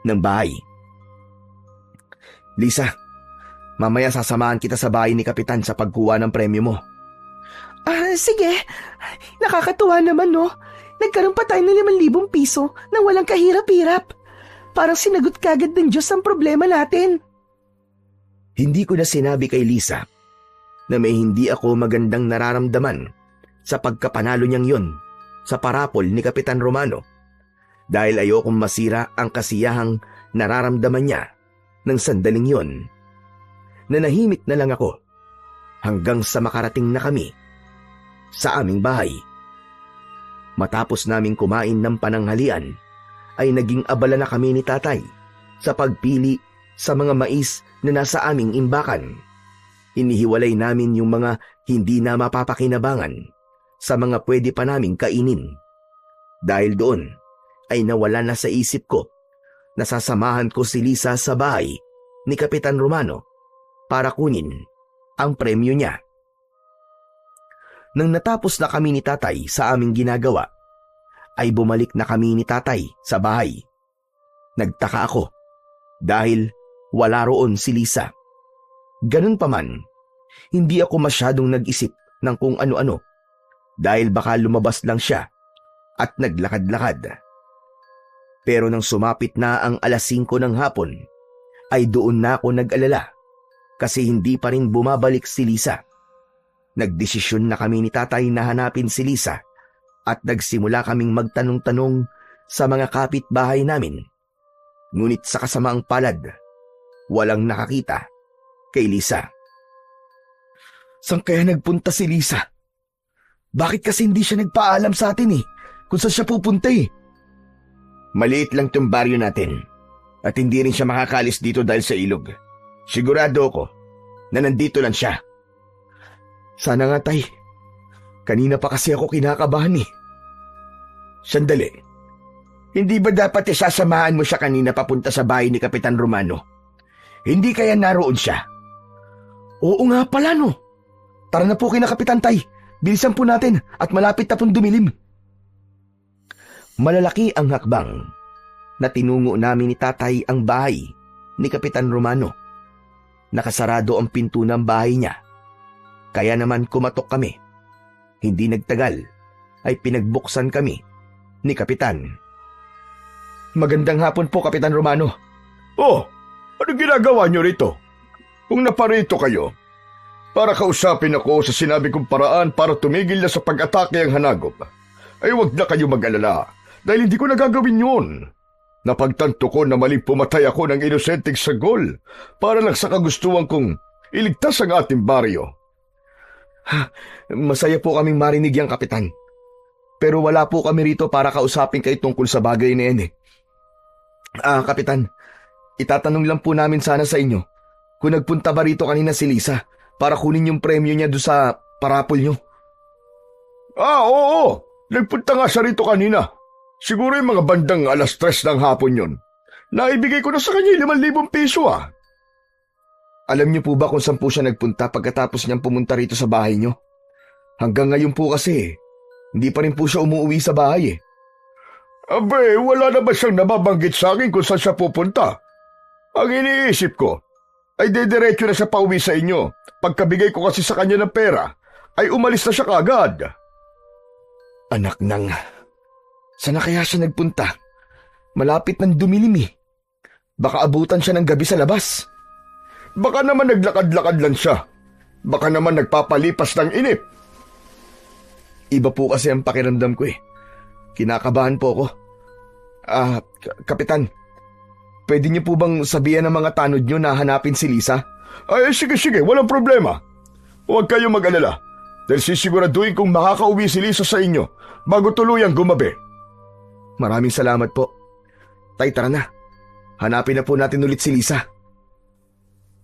ng bahay. Lisa, mamaya sasamahan kita sa bahay ni Kapitan sa pagkuha ng premyo mo. Sige. Nakakatuwa naman, no? Nagkaroon pa tayo ng 5,000 piso nang walang kahirap-hirap. Parang sinagot kagad ng Diyos ang problema natin. Hindi ko na sinabi kay Lisa na may hindi ako magandang nararamdaman sa pagkapanalo niyang yun sa parapol ni Kapitan Romano dahil ayokong masira ang kasiyahang nararamdaman niya ng sandaling yon. Nanahimik na lang ako hanggang sa makarating na kami sa aming bahay. Matapos naming kumain ng pananghalian, ay naging abala na kami ni tatay sa pagpili sa mga mais na nasa aming imbakan. Inihiwalay namin yung mga hindi na mapapakinabangan sa mga pwede pa naming kainin. Dahil doon ay nawala na sa isip ko na sasamahan ko si Lisa sa bahay ni Kapitan Romano para kunin ang premyo niya. Nang natapos na kami ni tatay sa aming ginagawa, ay bumalik na kami ni tatay sa bahay. Nagtaka ako dahil wala roon si Lisa. Ganun pa man, hindi ako masyadong nag-isip ng kung ano-ano dahil baka lumabas lang siya at naglakad-lakad. Pero nang sumapit na ang 5:00 ng hapon, ay doon na ako nag-alala kasi hindi pa rin bumabalik si Lisa. Nagdesisyon na kami ni tatay na hanapin si Lisa at nagsimula kaming magtanong-tanong sa mga kapitbahay namin. Ngunit sa kasamaang palad, walang nakakita kay Lisa. Saan kaya nagpunta si Lisa? Bakit kasi hindi siya nagpaalam sa atin kung saan siya pupunta Maliit lang tong baryo natin at hindi rin siya makakalis dito dahil sa ilog. Sigurado ako na nandito lang siya. Sana nga tay. Kanina pa kasi ako kinakabahan Sandali. Hindi ba dapat isasamahan mo siya kanina papunta sa bahay ni Kapitan Romano? Hindi kaya naroon siya? Oo nga pala Tara na po kina Kapitan Tay. Bilisan po natin at malapit na pong dumilim. Malalaki ang hakbang na tinungo namin ni tatay ang bahay ni Kapitan Romano. Nakasarado ang pinto ng bahay niya. Kaya naman kumatok kami. Hindi nagtagal ay pinagbuksan kami ni Kapitan. Magandang hapon po, Kapitan Romano. Oh, ano ginagawa niyo rito? Kung naparito kayo, para kausapin ako sa sinabi kong paraan para tumigil na sa pag-atake ang hanagop, ay huwag na kayo mag-alala dahil hindi ko nagagawin yun. Napagtanto ko na maling pumatay ako ng inosenteng sagol para lang sa kagustuhan kong iligtas ang ating baryo. Masaya po kaming marinig yang Kapitan. Pero wala po kami rito para kausapin kayo tungkol sa bagay na yan Kapitan, itatanong lang po namin sana sa inyo kung nagpunta ba rito kanina si Lisa para kunin yung premyo niya doon sa parapol nyo. Oo. Nagpunta nga siya rito kanina. Siguro yung mga bandang 3:00 ng hapon yun. Naibigay ko na sa kanya 5,000 piso Alam niyo po ba kung saan po siya nagpunta pagkatapos niyang pumunta rito sa bahay niyo? Hanggang ngayon po kasi, hindi pa rin po siya umuwi sa bahay Abe, wala na ba siyang nababanggit sa akin kung saan siya pupunta? Ang iniisip ko, ay dediretso na siya pauwi sa inyo. Pagkabigay ko kasi sa kanya ng pera, ay umalis na siya kaagad. Anak nang, saan na kaya siya nagpunta? Malapit ng dumilim Baka abutan siya ng gabi sa labas. Baka naman naglakad-lakad lang siya. Baka naman nagpapalipas ng inip. Iba po kasi ang pakiramdam ko Kinakabahan po ako. Kapitan, pwede niyo po bang sabihan ng mga tanod niyo na hanapin si Lisa? Ay, sige, walang problema. Huwag kayong mag-alala dahil sisiguraduhin kong makakauwi si Lisa sa inyo bago tuluyang gumabi. Maraming salamat po. Tay, tara na. Hanapin na po natin ulit si Lisa.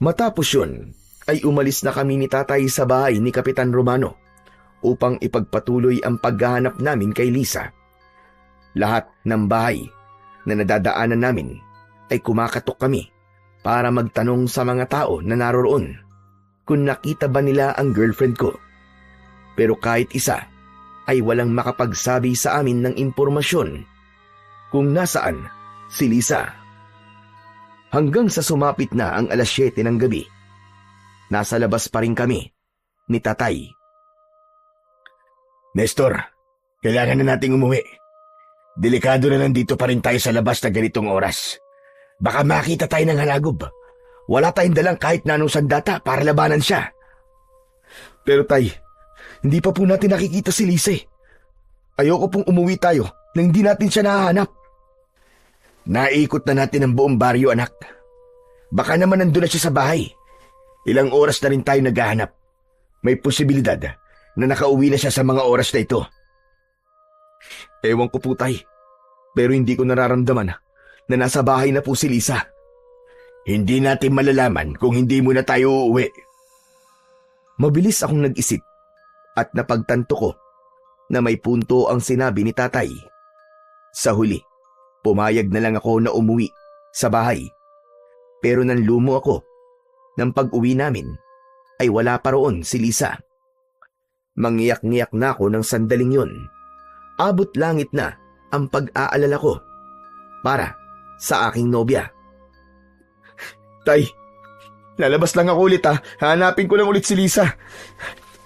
Matapos yun, ay umalis na kami ni tatay sa bahay ni Kapitan Romano upang ipagpatuloy ang paghahanap namin kay Lisa. Lahat ng bahay na nadadaanan namin ay kumakatok kami para magtanong sa mga tao na naroon kung nakita ba nila ang girlfriend ko. Pero kahit isa ay walang makapagsabi sa amin ng impormasyon kung nasaan si Lisa. Hanggang sa sumapit na ang 7:00 ng gabi, nasa labas pa rin kami ni Tatay. Nestor, kailangan na nating umuwi. Delikado na nandito pa rin tayo sa labas na ganitong oras. Baka makita tayo ng halagob. Wala tayong dalang kahit na anong sandata para labanan siya. Pero Tay, hindi pa po natin nakikita si Lisa. Ayoko pong umuwi tayo nang hindi natin siya nahahanap. Naikot na natin ang buong baryo, anak. Baka naman nandun na siya sa bahay. Ilang oras na rin tayo naghahanap. May posibilidad na nakauwi na siya sa mga oras na ito. Ewan ko po, Tay. Pero hindi ko nararamdaman na nasa bahay na po si Lisa. Hindi natin malalaman kung hindi muna tayo uuwi. Mabilis akong nag-isip at napagtanto ko na may punto ang sinabi ni Tatay. Sa huli, pumayag na lang ako na umuwi sa bahay. Pero nanlumo ako nang pag-uwi namin ay wala pa roon si Lisa. Mangiyak-ngiyak na ako ng sandaling yun. Abot langit na ang pag-aalala ko para sa aking nobya. Tay, lalabas lang ako ulit Hanapin ko lang ulit si Lisa.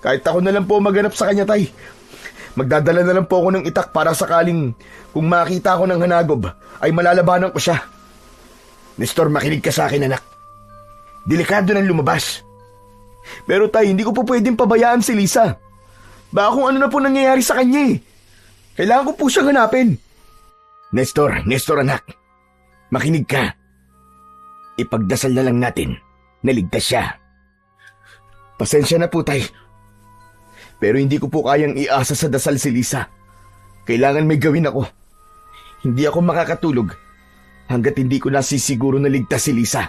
Kahit ako na lang po maghanap sa kanya, Tay. Magdadala na lang po ako ng itak para sakaling kung makita ako ng hanagob ay malalabanan ko siya. Nestor, makinig ka sa akin, anak. Delikado nang lumabas. Pero Tay, hindi ko po pwedeng pabayaan si Lisa. Baka kung ano na po nangyayari sa kanya Kailangan ko po siyang hanapin. Nestor anak. Makinig ka. Ipagdasal na lang natin na ligtas siya. Pasensya na po, Tay. Pero hindi ko po kayang iasa sa dasal si Lisa. Kailangan may gawin ako. Hindi ako makakatulog hanggat hindi ko nasisiguro na ligtas si Lisa.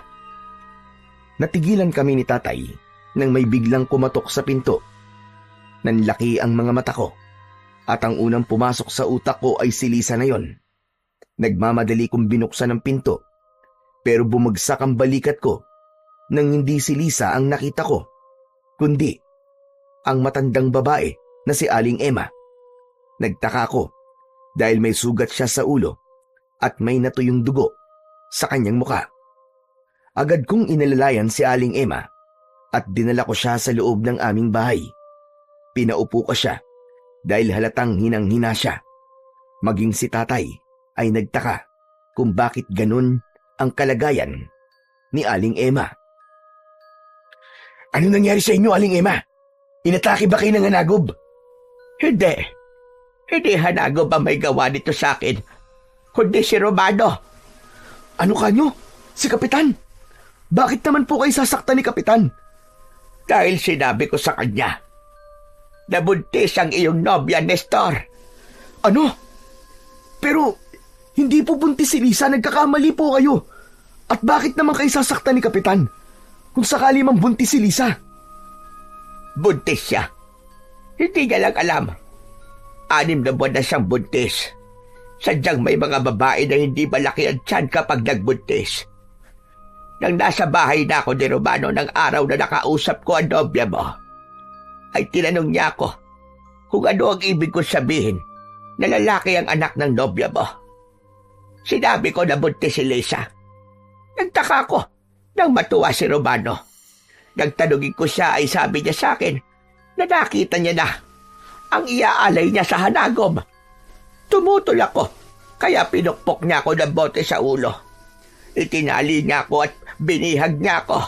Natigilan kami ni Tatay nang may biglang kumatok sa pinto. Nanlaki ang mga mata ko at ang unang pumasok sa utak ko ay si Lisa na yon. Nagmamadali kong binuksan ang pinto pero bumagsak ang balikat ko nang hindi si Lisa ang nakita ko, kundi ang matandang babae na si Aling Emma. Nagtaka ko dahil may sugat siya sa ulo at may natuyong dugo sa kanyang muka. Agad kong inalalayan si Aling Emma at dinala ko siya sa loob ng aming bahay. Pinaupo ko siya dahil halatang hinang-hina siya. Maging si Tatay ay nagtaka kung bakit ganun ang kalagayan ni Aling Emma. Ano nangyari sa inyo, Aling Emma? Inatake ba kayo ng hanagob? Hindi. Hindi hanagob ang may gawa nito sa akin, kundi si Romano. Ano kanyo? Si Kapitan? Bakit naman po kayo sasaktan ni Kapitan? Dahil sinabi ko sa kanya, nabuntis ang iyong nobya, Nestor. Ano? Pero hindi po buntis si Lisa, nagkakamali po kayo. At bakit naman kayo sasaktan ni Kapitan kung sakali mang buntis si Lisa? Buntis siya. Hindi niya lang alam. 6 na buwan na siyang buntis. Sadyang may mga babae na hindi malaki ang tiyan kapag nagbuntis. Nang nasa bahay na ako ni Romano ng araw na nakausap ko ang nobya mo, ay tinanong niya ako kung ano ang ibig ko sabihin na lalaki ang anak ng nobya mo. Sinabi ko na buntis si Lisa. Nagtaka ko nang matuwa si Romano. Nagtanungin ko siya ay sabi niya sa akin na nakita niya na ang iaalay niya sa hanagob. Tumutol ako, kaya pinukpok niya ako ng bote sa ulo. Itinali niya ako at binihag niya ako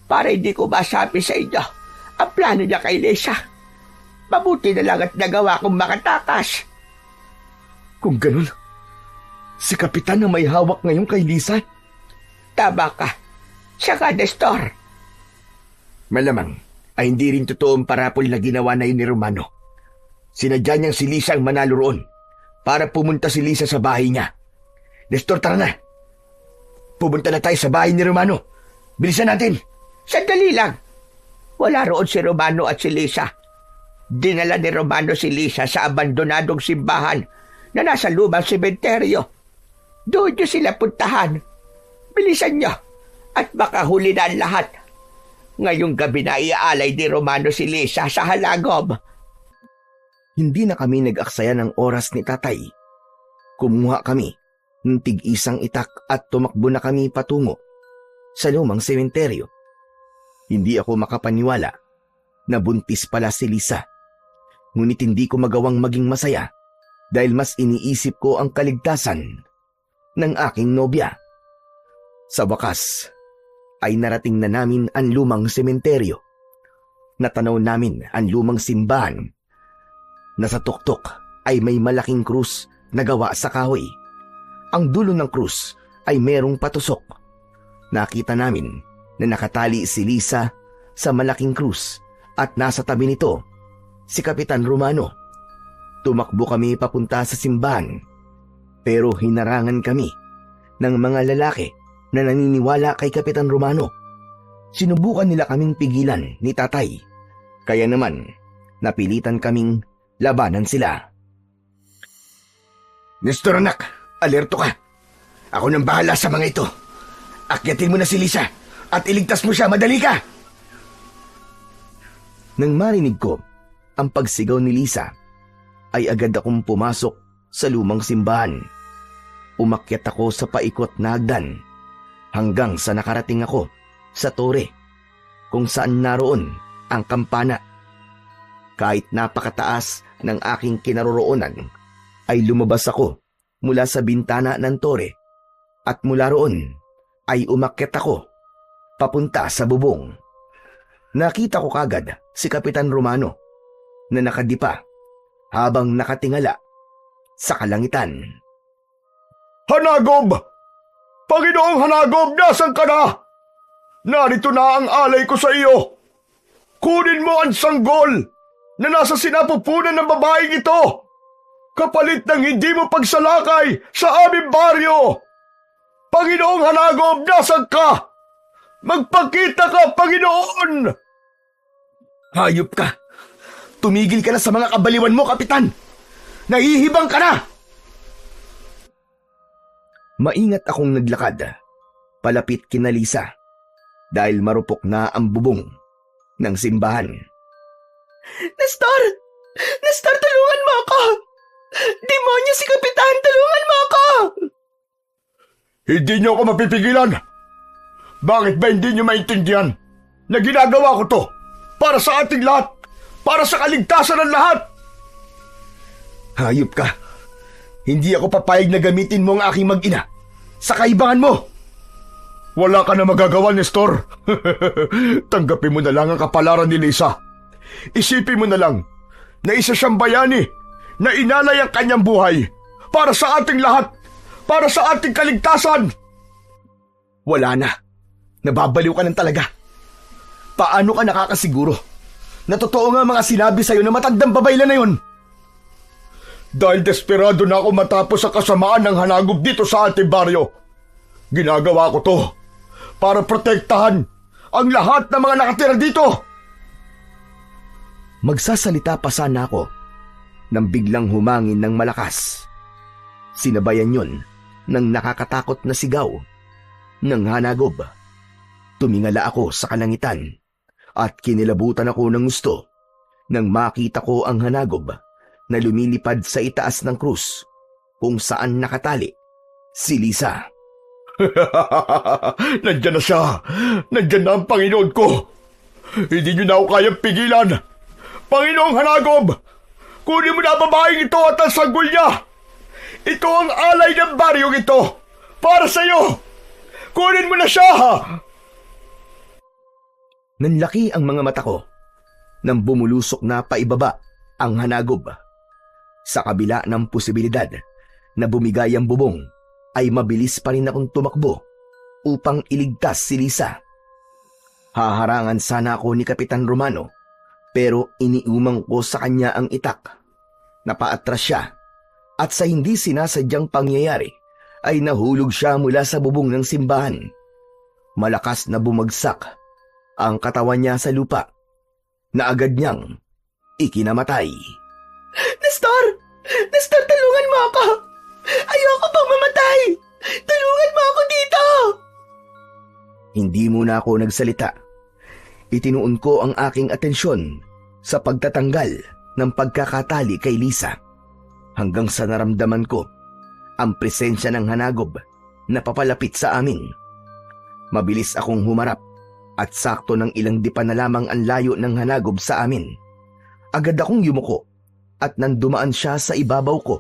para hindi ko masabi sa inyo ang plano niya kay Lisa. Mabuti na lang at nagawa kong makatakas. Kung ganun, si Kapitan na may hawak ngayon kay Lisa? Tama ka. Siya ka, Nestor. Malamang ay hindi rin totoo ang parapol na ginawa na yun ni Romano. Sinadya niyang si Lisa ang manalo roon para pumunta si Lisa sa bahay niya. Nestor, tara na. Pumunta na tayo sa bahay ni Romano. Bilisan natin. Sandali lang. Wala roon si Romano at si Lisa. Dinala ni Romano si Lisa sa abandonadong simbahan na nasa lumang sementeryo. Doon niyo sila puntahan. Bilisan niyo at baka huli na ang lahat. Ngayong gabi na iaalay ni Romano si Lisa sa halagob. Hindi na kami nag-aksaya ng oras ni Tatay. Kumuha kami ng tig-isang itak at tumakbo na kami patungo sa lumang sementeryo. Hindi ako makapaniwala na buntis pala si Lisa. Ngunit hindi ko magawang maging masaya dahil mas iniisip ko ang kaligtasan ng aking nobya. Sa wakas ay narating na namin ang lumang sementeryo. Natanaw namin ang lumang simbahan na sa tuktok ay may malaking krus na gawa sa kahoy. Ang dulo ng krus ay merong patusok. Nakita namin na nakatali si Lisa sa malaking krus at nasa tabi nito si Kapitan Romano. Tumakbo kami papunta sa simbahan pero hinarangan kami ng mga lalaki na naniniwala kay Kapitan Romano. Sinubukan nila kaming pigilan ni tatay, kaya naman napilitan kaming labanan sila. Nestor anak, alerto ka. Ako nang bahala sa mga ito. Akyatin mo na si Lisa at iligtas mo siya, madali ka! Nang marinig ko ang pagsigaw ni Lisa, ay agad akong pumasok sa lumang simbahan. Umakyat ako sa paikot na hagdan hanggang sa nakarating ako sa tore kung saan naroon ang kampana. Kahit napakataas ng aking kinaroroonan, ay lumabas ako mula sa bintana ng tore at mula roon ay umakyat ako papunta sa bubong. Nakita ko kagad si Kapitan Romano na nakadipa habang nakatingala sa kalangitan. Hanagob! Panginoong Hanagob, nasan ka na? Narito na ang alay ko sa iyo. Kunin mo ang sanggol na nasa sinapupunan ng babaeng ito, kapalit ng hindi mo pagsalakay sa aming baryo. Panginoong Hanagob, nasan ka? Magpakita ka, Panginoon! Hayop ka! Tumigil ka na sa mga kabaliwan mo, Kapitan! Nahihibang ka na! Maingat akong naglakad, palapit kina Lisa, dahil marupok na ang bubong ng simbahan. Nestor! Nestor, tulungan mo ako! Demonyo si Kapitan! Tulungan mo ako! Hindi niyo ako mapipigilan. Bakit ba hindi niyo maintindihan na ginagawa ko to para sa ating lahat, para sa kaligtasan ng lahat? Hayop ka! Hindi ako papayag na gamitin mo ang aking mag-ina sa kaibangan mo! Wala ka na magagawa, Nestor. Tanggapin mo na lang ang kapalaran ni Lisa. Isipin mo na lang na isa siyang bayani na inalay ang kanyang buhay para sa ating lahat, para sa ating kaligtasan. Wala na. Nababaliw ka ng talaga. Paano ka nakakasiguro na totoo nga mga sinabi sa'yo na matandang babayla na yun? Dahil desperado na ako matapos ang kasamaan ng Hanagob dito sa ating baryo. Ginagawa ko to para protektahan ang lahat ng mga nakatira dito. Magsasalita pa sana ako nang biglang humangin ng malakas. Sinabayan yon ng nakakatakot na sigaw ng Hanagob. Tumingala ako sa kalangitan at kinilabutan ako ng gusto nang makita ko ang Hanagob na lumilipad sa itaas ng krus kung saan nakatali si Lisa. Nandiyan na siya. Nandiyan na ang Panginoon ko. Hindi niyo na ako kayang pigilan. Panginoong Hanagob, kunin mo na ang babaeng ito at ang sanggol niya. Ito ang alay ng baryong ito. Para sa iyo. Kunin mo na siya. Nanlaki ang mga mata ko nang bumulusok na paibaba ang Hanagob. Sa kabila ng posibilidad na bumigay ang bubong, ay mabilis pa rin akong tumakbo upang iligtas si Lisa. Haharangan sana ako ni Kapitan Romano, pero iniumang ko sa kanya ang itak. Napaatras siya at sa hindi sinasadyang pangyayari ay nahulog siya mula sa bubong ng simbahan. Malakas na bumagsak ang katawan niya sa lupa na agad niyang ikinamatay. Nestor! Nestor, tulungan mo ako! Ayoko pang mamatay! Tulungan mo ako dito! Hindi muna ako nagsalita. Itinuon ko ang aking atensyon sa pagtatanggal ng pagkakatali kay Lisa hanggang sa naramdaman ko ang presensya ng hanagob na papalapit sa amin. Mabilis akong humarap at sakto ng ilang dipa na lamang ang layo ng hanagob sa amin. Agad akong yumuko at nang dumaan siya sa ibabaw ko,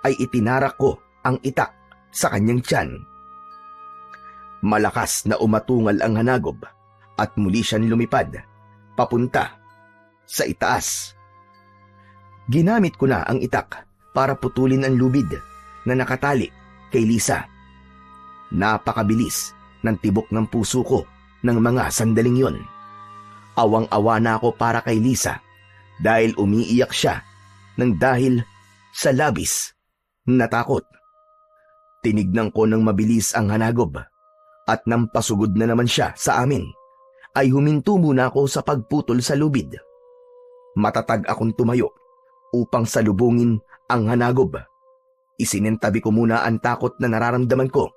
ay itinarak ko ang itak sa kanyang tiyan. Malakas na umatungal ang hanagob at muli siyang lumipad papunta sa itaas. Ginamit ko na ang itak para putulin ang lubid na nakatali kay Lisa. Napakabilis ng tibok ng puso ko ng mga sandaling yon. Awang-awa na ako para kay Lisa dahil umiiyak siya ng dahil sa labis na takot. Tinignan ko ng mabilis ang hanagob at nang pasugod na naman siya sa amin, ay huminto muna ako sa pagputol sa lubid. Matatag akong tumayo upang salubungin ang hanagob. Isinentabi ko muna ang takot na nararamdaman ko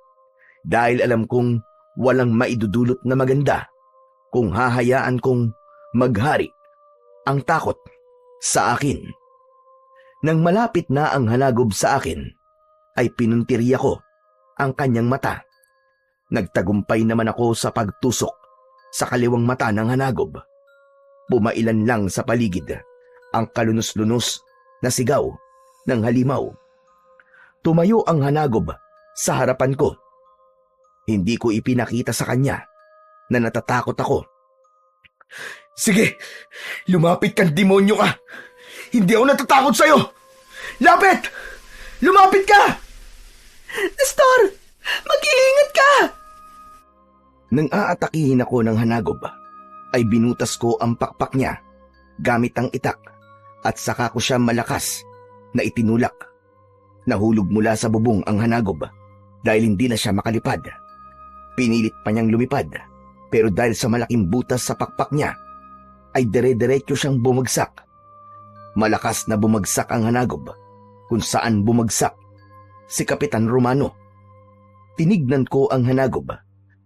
dahil alam kong walang maidudulot na maganda kung hahayaan kong maghari ang takot sa akin. Nang malapit na ang hanagob sa akin, ay pinuntiriya ko ang kanyang mata. Nagtagumpay naman ako sa pagtusok sa kaliwang mata ng hanagob. Pumailan lang sa paligid ang kalunos-lunos na sigaw ng halimaw. Tumayo ang hanagob sa harapan ko. Hindi ko ipinakita sa kanya na natatakot ako. Sige, lumapit kang demonyo ka. Hindi ako natatakot sa'yo. Lapit! Lumapit ka! Nestor! Mag-iingat ka! Nang aatakihin ako ng hanagob, ay binutas ko ang pakpak niya gamit ang itak at saka ko siya malakas na itinulak. Nahulog mula sa bubong ang hanagob dahil hindi na siya makalipad. Pinilit pa niyang lumipad pero dahil sa malaking butas sa pakpak niya, ay dire-diretso siyang bumagsak. Malakas na bumagsak ang hanagob kung saan bumagsak si Kapitan Romano. Tinignan ko ang hanagob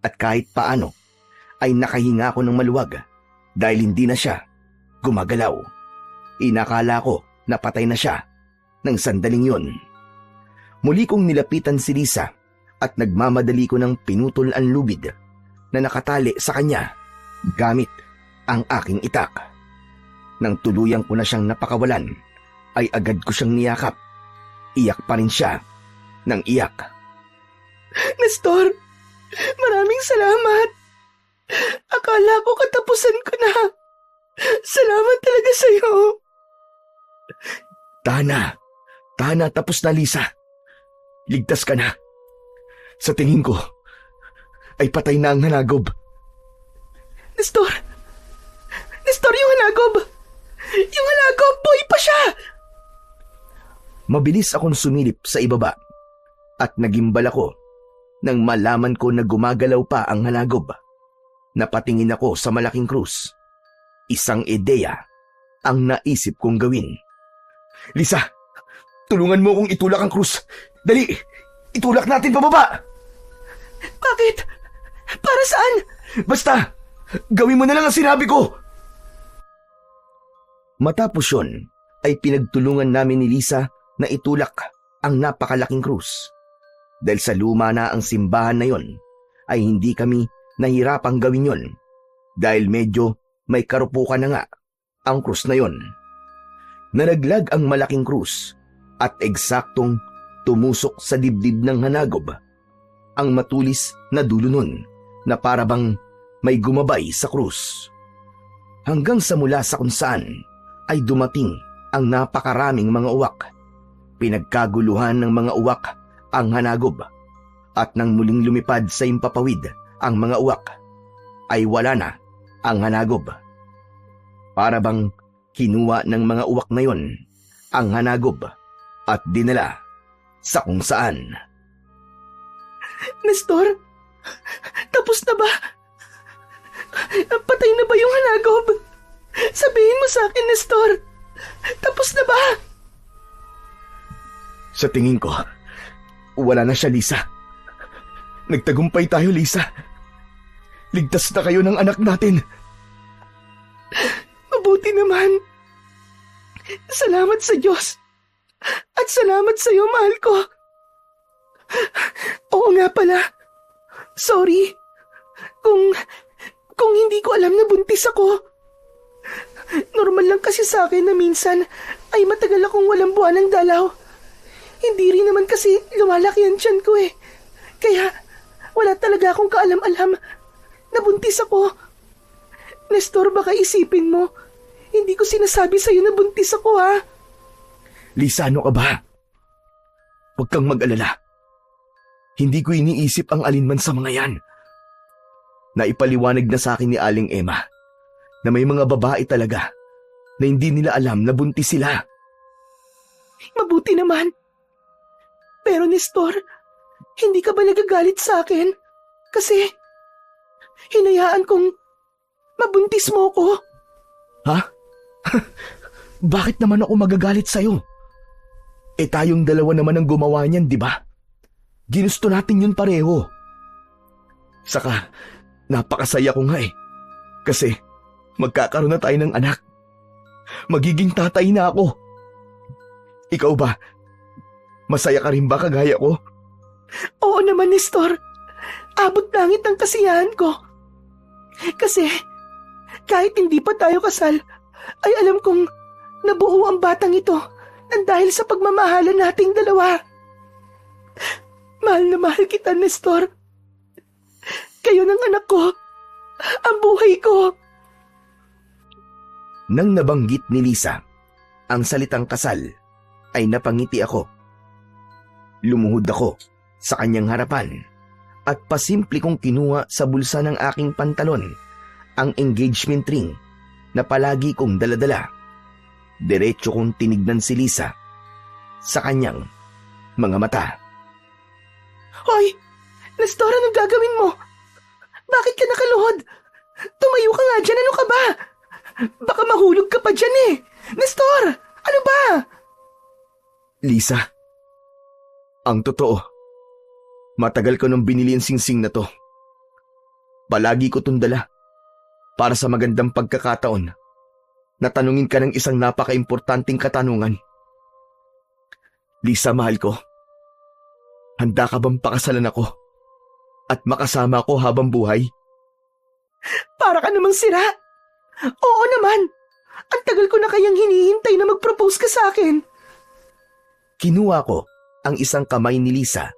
at kahit paano ay nakahinga ako ng maluwag dahil hindi na siya gumagalaw. Inakala ko na patay na siya ng sandaling yon. Muli kong nilapitan si Lisa at nagmamadali ko ng pinutol ang lubid na nakatali sa kanya gamit ang aking itak. Nang tuluyang ko na siyang napakawalan, ay agad ko siyang niyakap. Iyak pa rin siya ng iyak. Nestor, maraming salamat. Akala ko katapusan ko na. Salamat talaga sa'yo. Tana, tapos na Lisa. Ligtas ka na. Sa tingin ko, ay patay na ang hanagob. Nestor, yung hanagob. Yung hanagob, boy pa siya. Mabilis akong sumilip sa ibaba at nagimbal ako nang malaman ko na gumagalaw pa ang hanagob. Napatingin ako sa malaking krus. Isang ideya ang naisip kong gawin. Lisa, tulungan mo akong itulak ang krus. Dali, itulak natin pababa. Bakit? Para saan? Basta, gawin mo na lang ang sinabi ko. Matapos yun, ay pinagtulungan namin ni Lisa na itulak ang napakalaking krus. Dahil sa luma na ang simbahan na yon, ay hindi kami nahirapang gawin yon dahil medyo may karupukan na nga ang krus na yon. Naraglag ang malaking krus at eksaktong tumusok sa dibdib ng hanagob ang matulis na dulo nun na parabang may gumabay sa krus. Hanggang sa mula sa kung saan ay dumating ang napakaraming mga uwak. Pinagkaguluhan ng mga uwak ang hanagob at nang muling lumipad sa impapawid ang mga uwak, ay wala na ang hanagob. Para bang kinuha ng mga uwak na yon ang hanagob at dinala sa kung saan. Nestor, tapos na ba? Patay na ba yung hanagob? Sabihin mo sa akin, Nestor. Tapos na ba? Sa tingin ko, wala na siya, Lisa. Nagtagumpay tayo, Lisa. Ligtas na kayo ng anak natin. Mabuti naman. Salamat sa Diyos. At salamat sa iyo, mahal ko. Oo nga pala. Sorry. Kung hindi ko alam na buntis ako. Normal lang kasi sa akin na minsan ay matagal akong walang buwan ng dalaw. Hindi rin naman kasi lumalaki ang tiyan ko eh. Kaya wala talaga akong kaalam-alam na buntis ako. Nestor, baka isipin mo, hindi ko sinasabi sa'yo na buntis ako ha. Lisa, ano ka ba? Huwag kang mag-alala. Hindi ko iniisip ang alinman sa mga yan. Naipaliwanag na sa akin ni Aling Emma na may mga babae talaga na hindi nila alam na buntis sila. Mabuti naman. Pero Nestor, hindi ka ba nagagalit sa akin? Kasi hinayaan kong mabuntis mo ko. Ha? Bakit naman ako magagalit sa'yo? Eh tayong dalawa naman ang gumawa niyan, di ba? Ginusto natin yun pareho. Saka, napakasaya ko nga eh. Kasi, magkakaroon na tayo ng anak. Magiging tatay na ako. Ikaw ba? Masaya ka rin ba kagaya ko? Oo naman, Nestor. Abot langit ang kasiyahan ko. Kasi, kahit hindi pa tayo kasal, ay alam kong nabuo ang batang ito nang dahil sa pagmamahalan nating dalawa. Mahal na mahal kita, Nestor. Kayo ng anak ko, ang buhay ko. Nang nabanggit ni Lisa ang salitang kasal, ay napangiti ako. Lumuhod ako sa kanyang harapan at pasimple kong kinuha sa bulsa ng aking pantalon ang engagement ring na palagi kong daladala. Diretso kong tinignan si Lisa sa kanyang mga mata. Hoy, Nestor, anong gagawin mo? Bakit ka nakaluhod? Tumayo ka nga dyan, ano ka ba? Baka mahulog ka pa dyan eh. Nestor, ano ba? Lisa, ang totoo, matagal ko nang binili ang singsing na to. Palagi ko itong dala para sa magandang pagkakataon na tanungin ka ng isang napaka-importanting katanungan. Lisa, mahal ko, handa ka bang pakasalan ako at makasama ako habang buhay? Para ka namang sira. Oo naman. Ang tagal ko na kayang hinihintay na mag-propose ka sa akin. Kinuha ko ang isang kamay ni Lisa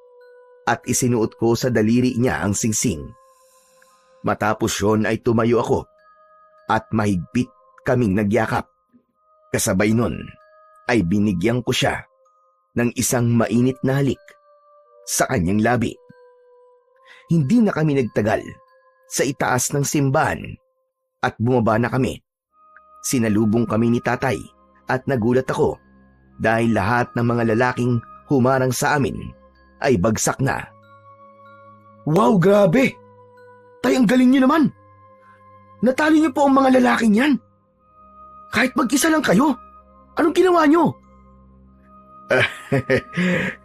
at isinuot ko sa daliri niya ang singsing. Matapos yun ay tumayo ako at mahigpit kaming nagyakap. Kasabay nun ay binigyan ko siya ng isang mainit na halik sa kanyang labi. Hindi na kami nagtagal sa itaas ng simbahan at bumaba na kami. Sinalubong kami ni tatay at nagulat ako dahil lahat ng mga lalaking humarang sa amin ay bagsak na. Wow, grabe! Tay, ang galing niyo naman! Natalo niyo po ang mga lalaking yan. Kahit mag-isa lang kayo, anong ginawa niyo?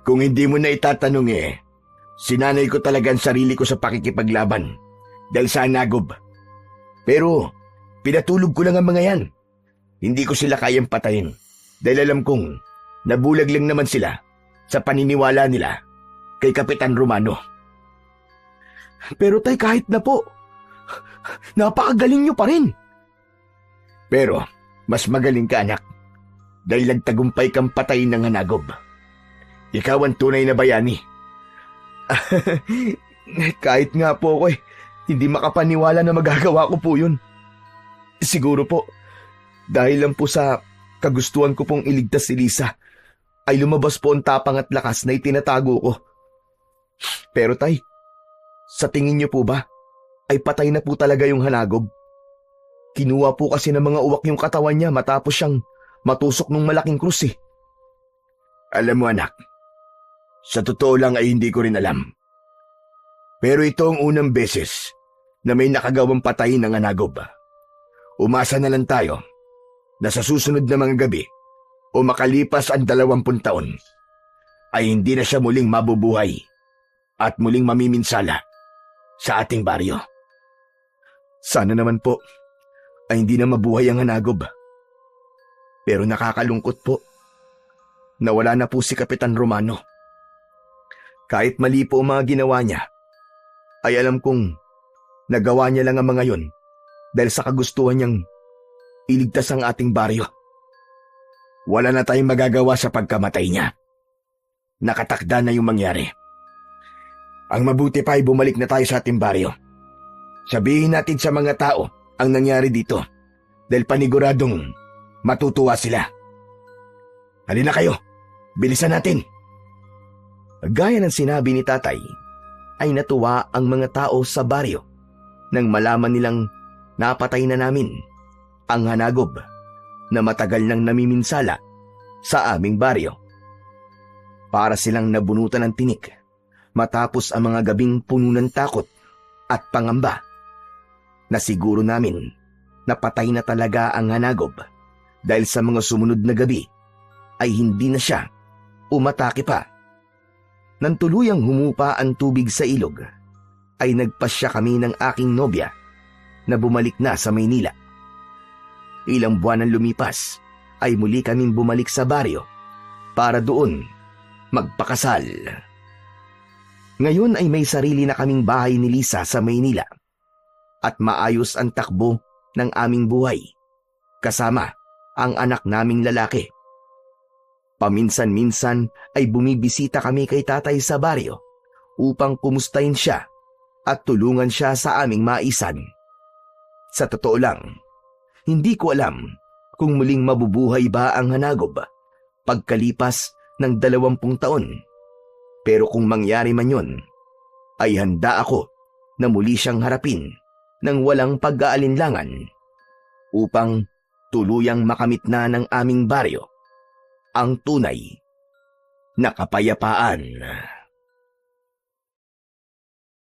Kung hindi mo na itatanong sinanay ko talaga ang sarili ko sa pakikipaglaban dahil sa nagob. Pero pinatulog ko lang ang mga yan. Hindi ko sila kayang patayin dahil alam kong nabulag lang naman sila sa paniniwala nila kay Kapitan Romano. Pero tay, kahit na po, napakagaling niyo pa rin. Pero mas magaling ka, anak, dahil nagtagumpay kang patayin ng hanagob. Ikaw ang tunay na bayani. Kahit nga po ako hindi makapaniwala na magagawa ko po yun. Siguro po, dahil lang po sa kagustuhan ko pong iligtas si Lisa, ay lumabas po ang tapang at lakas na itinatago ko. Pero tay, sa tingin niyo po ba, ay patay na po talaga yung hanagob? Kinuha po kasi ng mga uwak yung katawan niya matapos siyang matusok ng malaking krus eh. Alam mo, anak, sa totoo lang ay hindi ko rin alam. Pero ito ang unang beses na may nakagawang patayin ng hanagob. Umasa na lang tayo na sa susunod na mga gabi o makalipas ang 20 taon ay hindi na siya muling mabubuhay at muling mamiminsala sa ating baryo. Sana naman po ay hindi na mabuhay ang hanagob. Pero nakakalungkot po, nawala na po si Kapitan Romano. Kahit mali po ang mga ginawa niya, ay alam kong nagawa niya lang ang mga yon dahil sa kagustuhan niyang iligtas ang ating baryo. Wala na tayong magagawa sa pagkamatay niya. Nakatakda na yung mangyari. Ang mabuti pa ay bumalik na tayo sa ating baryo. Sabihin natin sa mga tao ang nangyari dito dahil paniguradong matutuwa sila. Halina kayo, bilisan natin. Gaya ng sinabi ni tatay, ay natuwa ang mga tao sa baryo nang malaman nilang napatay na namin ang hanagob na matagal nang namiminsala sa aming baryo. Para silang nabunutan ng tinik matapos ang mga gabing puno ng takot at pangamba na siguro namin napatay na talaga ang hanagob dahil sa mga sumunod na gabi ay hindi na siya umatake pa. Nang tuluyang humupa ang tubig sa ilog, ay nagpasya kami ng aking nobya na bumalik na sa Maynila. Ilang buwan ang lumipas, ay muli kaming bumalik sa baryo para doon magpakasal. Ngayon ay may sarili na kaming bahay ni Lisa sa Maynila at maayos ang takbo ng aming buhay kasama ang anak naming lalaki. Paminsan-minsan ay bumibisita kami kay tatay sa baryo upang kumustahin siya at tulungan siya sa aming maisan. Sa totoo lang, hindi ko alam kung muling mabubuhay ba ang hanagob pagkalipas ng 20 taon. Pero kung mangyari man yun, ay handa ako na muli siyang harapin ng walang pag-aalinlangan upang tuluyang makamit na ng aming baryo ang tunay na kapayapaan.